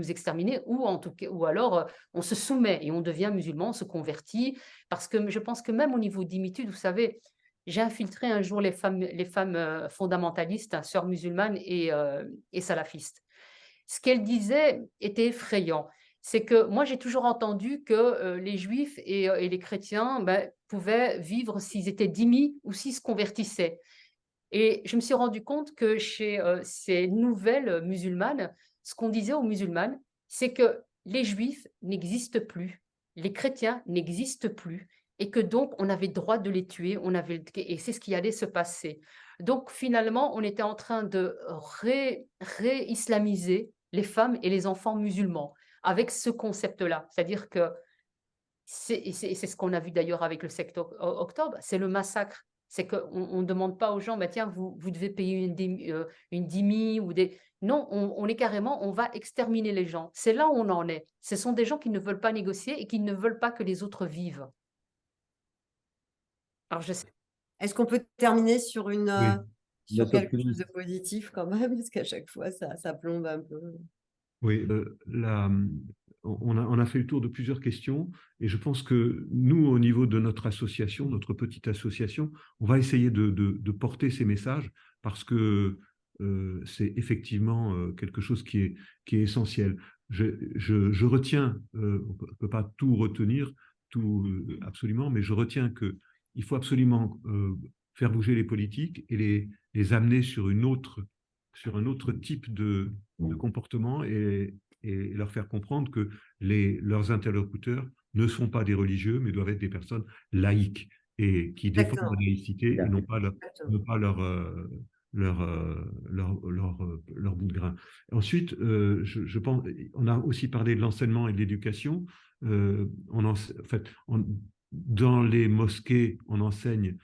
exterminer ou en tout cas, ou alors on se soumet et on devient musulman, on se convertit. Parce que je pense que même au niveau d'imitude, vous savez, j'ai infiltré un jour les femmes fondamentalistes, hein, sœurs musulmanes et salafistes. Ce qu'elle disait était effrayant. C'est que moi, j'ai toujours entendu que les juifs et les chrétiens pouvaient vivre s'ils étaient dhimmis ou s'ils se convertissaient. Et je me suis rendu compte que chez ces nouvelles musulmanes, ce qu'on disait aux musulmanes, c'est que les juifs n'existent plus, les chrétiens n'existent plus, et que donc on avait le droit de les tuer, et c'est ce qui allait se passer. Donc finalement, on était en train de réislamiser les femmes et les enfants musulmans avec ce concept-là. C'est-à-dire que, c'est ce qu'on a vu d'ailleurs avec le 7 octobre, c'est le massacre. C'est qu'on ne demande pas aux gens, tiens, vous devez payer une dîme ou des... Non, on est carrément, on va exterminer les gens. C'est là où on en est. Ce sont des gens qui ne veulent pas négocier et qui ne veulent pas que les autres vivent. Alors, je sais. Est-ce qu'on peut terminer sur Oui. sur quelque chose de positif quand même, parce qu'à chaque fois, ça plombe un peu. Oui, on a fait le tour de plusieurs questions et je pense que nous, au niveau de notre association, notre petite association, on va essayer de porter ces messages parce que c'est effectivement quelque chose qui est essentiel. Je retiens, on ne peut pas tout retenir, tout absolument, mais je retiens qu'il faut absolument faire bouger les politiques et les amener sur un autre type de comportement et leur faire comprendre que leurs interlocuteurs ne sont pas des religieux, mais doivent être des personnes laïques et qui défendent la laïcité et non pas leur bout de grain. Ensuite, je pense, on a aussi parlé de l'enseignement et de l'éducation. Dans les mosquées, on enseigne,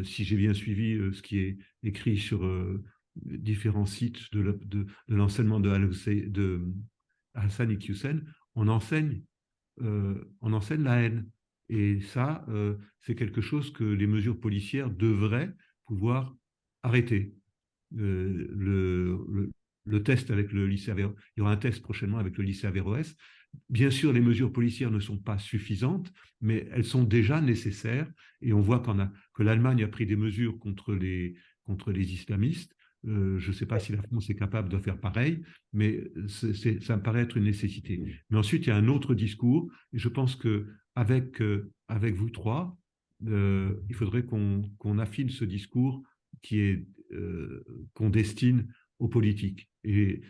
si j'ai bien suivi ce qui est écrit sur différents sites de l'enseignement de Hassan Iqiyoussen, on enseigne la haine. Et ça, c'est quelque chose que les mesures policières devraient pouvoir arrêter le test avec le lycée Averroès. Il y aura un test prochainement avec le lycée Averroès. Bien sûr, les mesures policières ne sont pas suffisantes, mais elles sont déjà nécessaires. Et on voit que l'Allemagne a pris des mesures contre les islamistes. Je ne sais pas si la France est capable de faire pareil, mais ça me paraît être une nécessité. Mais ensuite, il y a un autre discours, et je pense qu'avec vous trois, il faudrait qu'on affine ce discours qu'on destine aux politiques. Et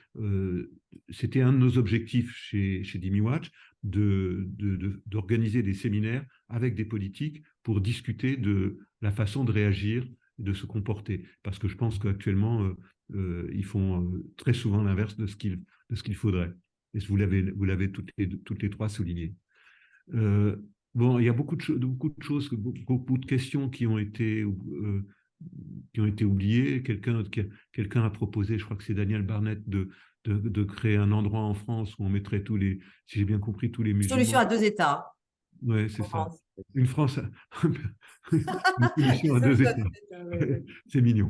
c'était un de nos objectifs chez Dimi Watch d'organiser des séminaires avec des politiques pour discuter de la façon de réagir, de se comporter. Parce que je pense qu'actuellement, ils font très souvent l'inverse de ce qu'il faudrait. Et vous l'avez toutes les trois souligné. Bon, il y a beaucoup de choses, beaucoup de questions qui ont été oubliées. Quelqu'un a proposé, je crois que c'est Daniel Barnett, de créer un endroit en France où on mettrait si j'ai bien compris, tous les musulmans. Solution à 2 États. Oui, c'est ça. Une France, une solution à 2 États. C'est mignon.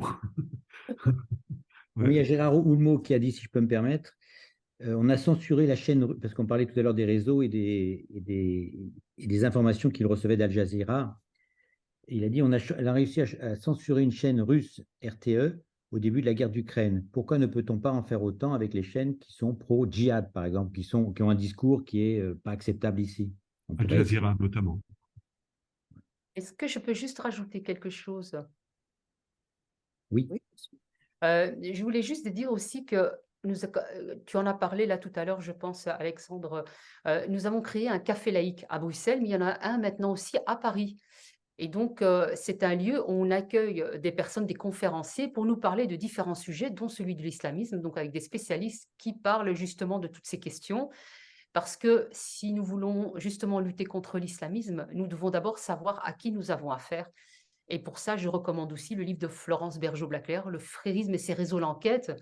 Oui, il y a Gérard Houlmeau qui a dit, si je peux me permettre, on a censuré la chaîne, parce qu'on parlait tout à l'heure des réseaux et des informations qu'il recevait d'Al Jazeera. Il a dit, elle a réussi à censurer une chaîne russe, RTE, au début de la guerre d'Ukraine. Pourquoi ne peut-on pas en faire autant avec les chaînes qui sont pro-djihad, par exemple, qui ont un discours qui n'est pas acceptable ici? Al Jazeera, notamment. Est-ce que je peux juste rajouter quelque chose? Oui. Je voulais juste dire aussi que tu en as parlé là tout à l'heure, je pense, Alexandre. Nous avons créé un café laïque à Bruxelles, mais il y en a un maintenant aussi à Paris. Et donc, c'est un lieu où on accueille des personnes, des conférenciers, pour nous parler de différents sujets, dont celui de l'islamisme, donc avec des spécialistes qui parlent justement de toutes ces questions. Parce que si nous voulons justement lutter contre l'islamisme, nous devons d'abord savoir à qui nous avons affaire. Et pour ça, je recommande aussi le livre de Florence Bergeau-Blaclair, Le frérisme et ses réseaux d'enquête,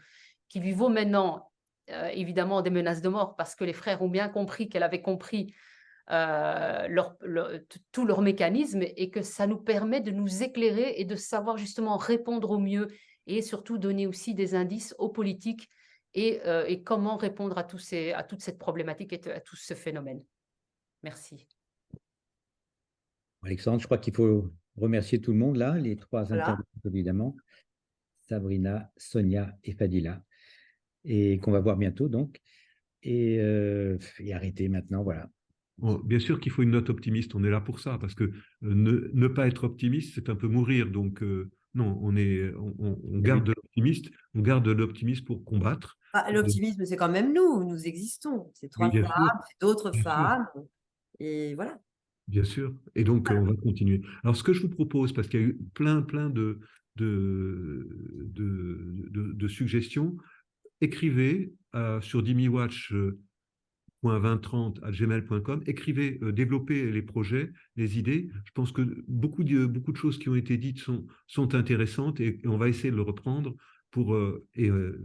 qui lui vaut maintenant évidemment des menaces de mort, parce que les frères ont bien compris qu'elle avait compris tout leur mécanisme, et que ça nous permet de nous éclairer et de savoir justement répondre au mieux, et surtout donner aussi des indices aux politiques et comment répondre à toute cette problématique et à tout ce phénomène. Merci. Alexandre, je crois qu'il faut remercier tout le monde là, les trois intervenants évidemment, Sabrina, Sonia et Fadila, et qu'on va voir bientôt donc, et arrêter maintenant, voilà. Bon, bien sûr qu'il faut une note optimiste, on est là pour ça, parce que ne pas être optimiste, c'est un peu mourir. Donc non, on garde de l'optimisme pour combattre. L'optimisme, c'est quand même nous existons. C'est trois femmes, c'est d'autres femmes, et voilà. Bien sûr, et donc on va continuer. Alors ce que je vous propose, parce qu'il y a eu plein de suggestions, écrivez sur dimiwatch.2030@gmail.com, écrivez, développez les projets, les idées. Je pense que beaucoup de choses qui ont été dites sont intéressantes, et on va essayer de le reprendre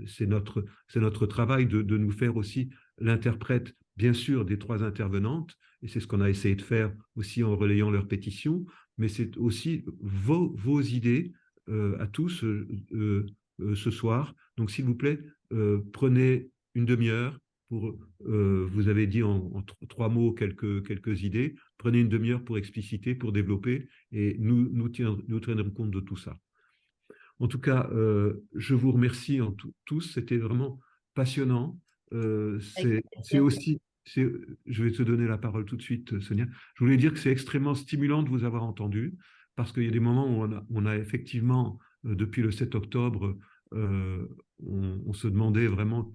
c'est notre travail de nous faire aussi l'interprète, bien sûr, des trois intervenantes, et c'est ce qu'on a essayé de faire aussi en relayant leurs pétitions, mais c'est aussi vos idées à tous ce soir. Donc, s'il vous plaît, prenez une demi-heure pour, vous avez dit en 3 mots quelques idées, prenez une demi-heure pour expliciter, pour développer, et nous tiendrons compte de tout ça. En tout cas, je vous remercie tous, c'était vraiment passionnant. C'est aussi, je vais te donner la parole tout de suite, Sonia. Je voulais dire que c'est extrêmement stimulant de vous avoir entendu, parce qu'il y a des moments où on a effectivement, depuis le 7 octobre, on se demandait vraiment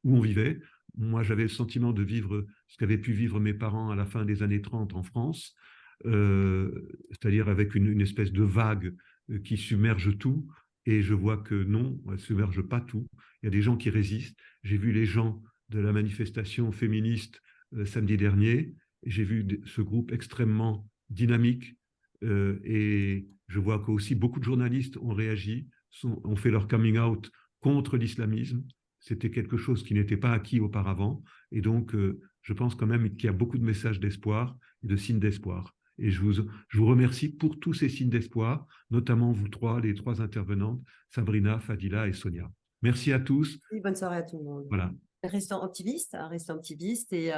où on vivait. Moi, j'avais le sentiment de vivre ce qu'avaient pu vivre mes parents à la fin des années 30 en France, c'est-à-dire avec une espèce de vague qui submerge tout, et je vois que non, elle ne submerge pas tout. Il y a des gens qui résistent. J'ai vu les gens de la manifestation féministe samedi dernier, et j'ai vu ce groupe extrêmement dynamique, et je vois qu'aussi beaucoup de journalistes ont réagi, ont fait leur coming out contre l'islamisme. C'était quelque chose qui n'était pas acquis auparavant, et donc je pense quand même qu'il y a beaucoup de messages d'espoir et de signes d'espoir. Et je vous remercie pour tous ces signes d'espoir, notamment vous trois, les trois intervenantes, Sabrina, Fadila et Sonia. Merci à tous. Oui, bonne soirée à tout le monde. Voilà. Restons optimistes, hein, restons optimistes. Et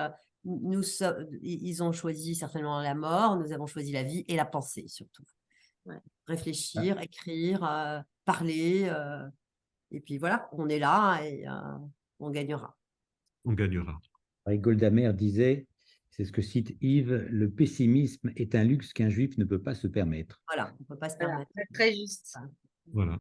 ils ont choisi certainement la mort, nous avons choisi la vie et la pensée surtout. Ouais. Réfléchir, écrire, parler. Et puis voilà, on est là et on gagnera. On gagnera. Et Golda Meir disait, c'est ce que cite Yves, le pessimisme est un luxe qu'un juif ne peut pas se permettre. Voilà, on ne peut pas se Voilà, permettre. c'est très juste. Voilà.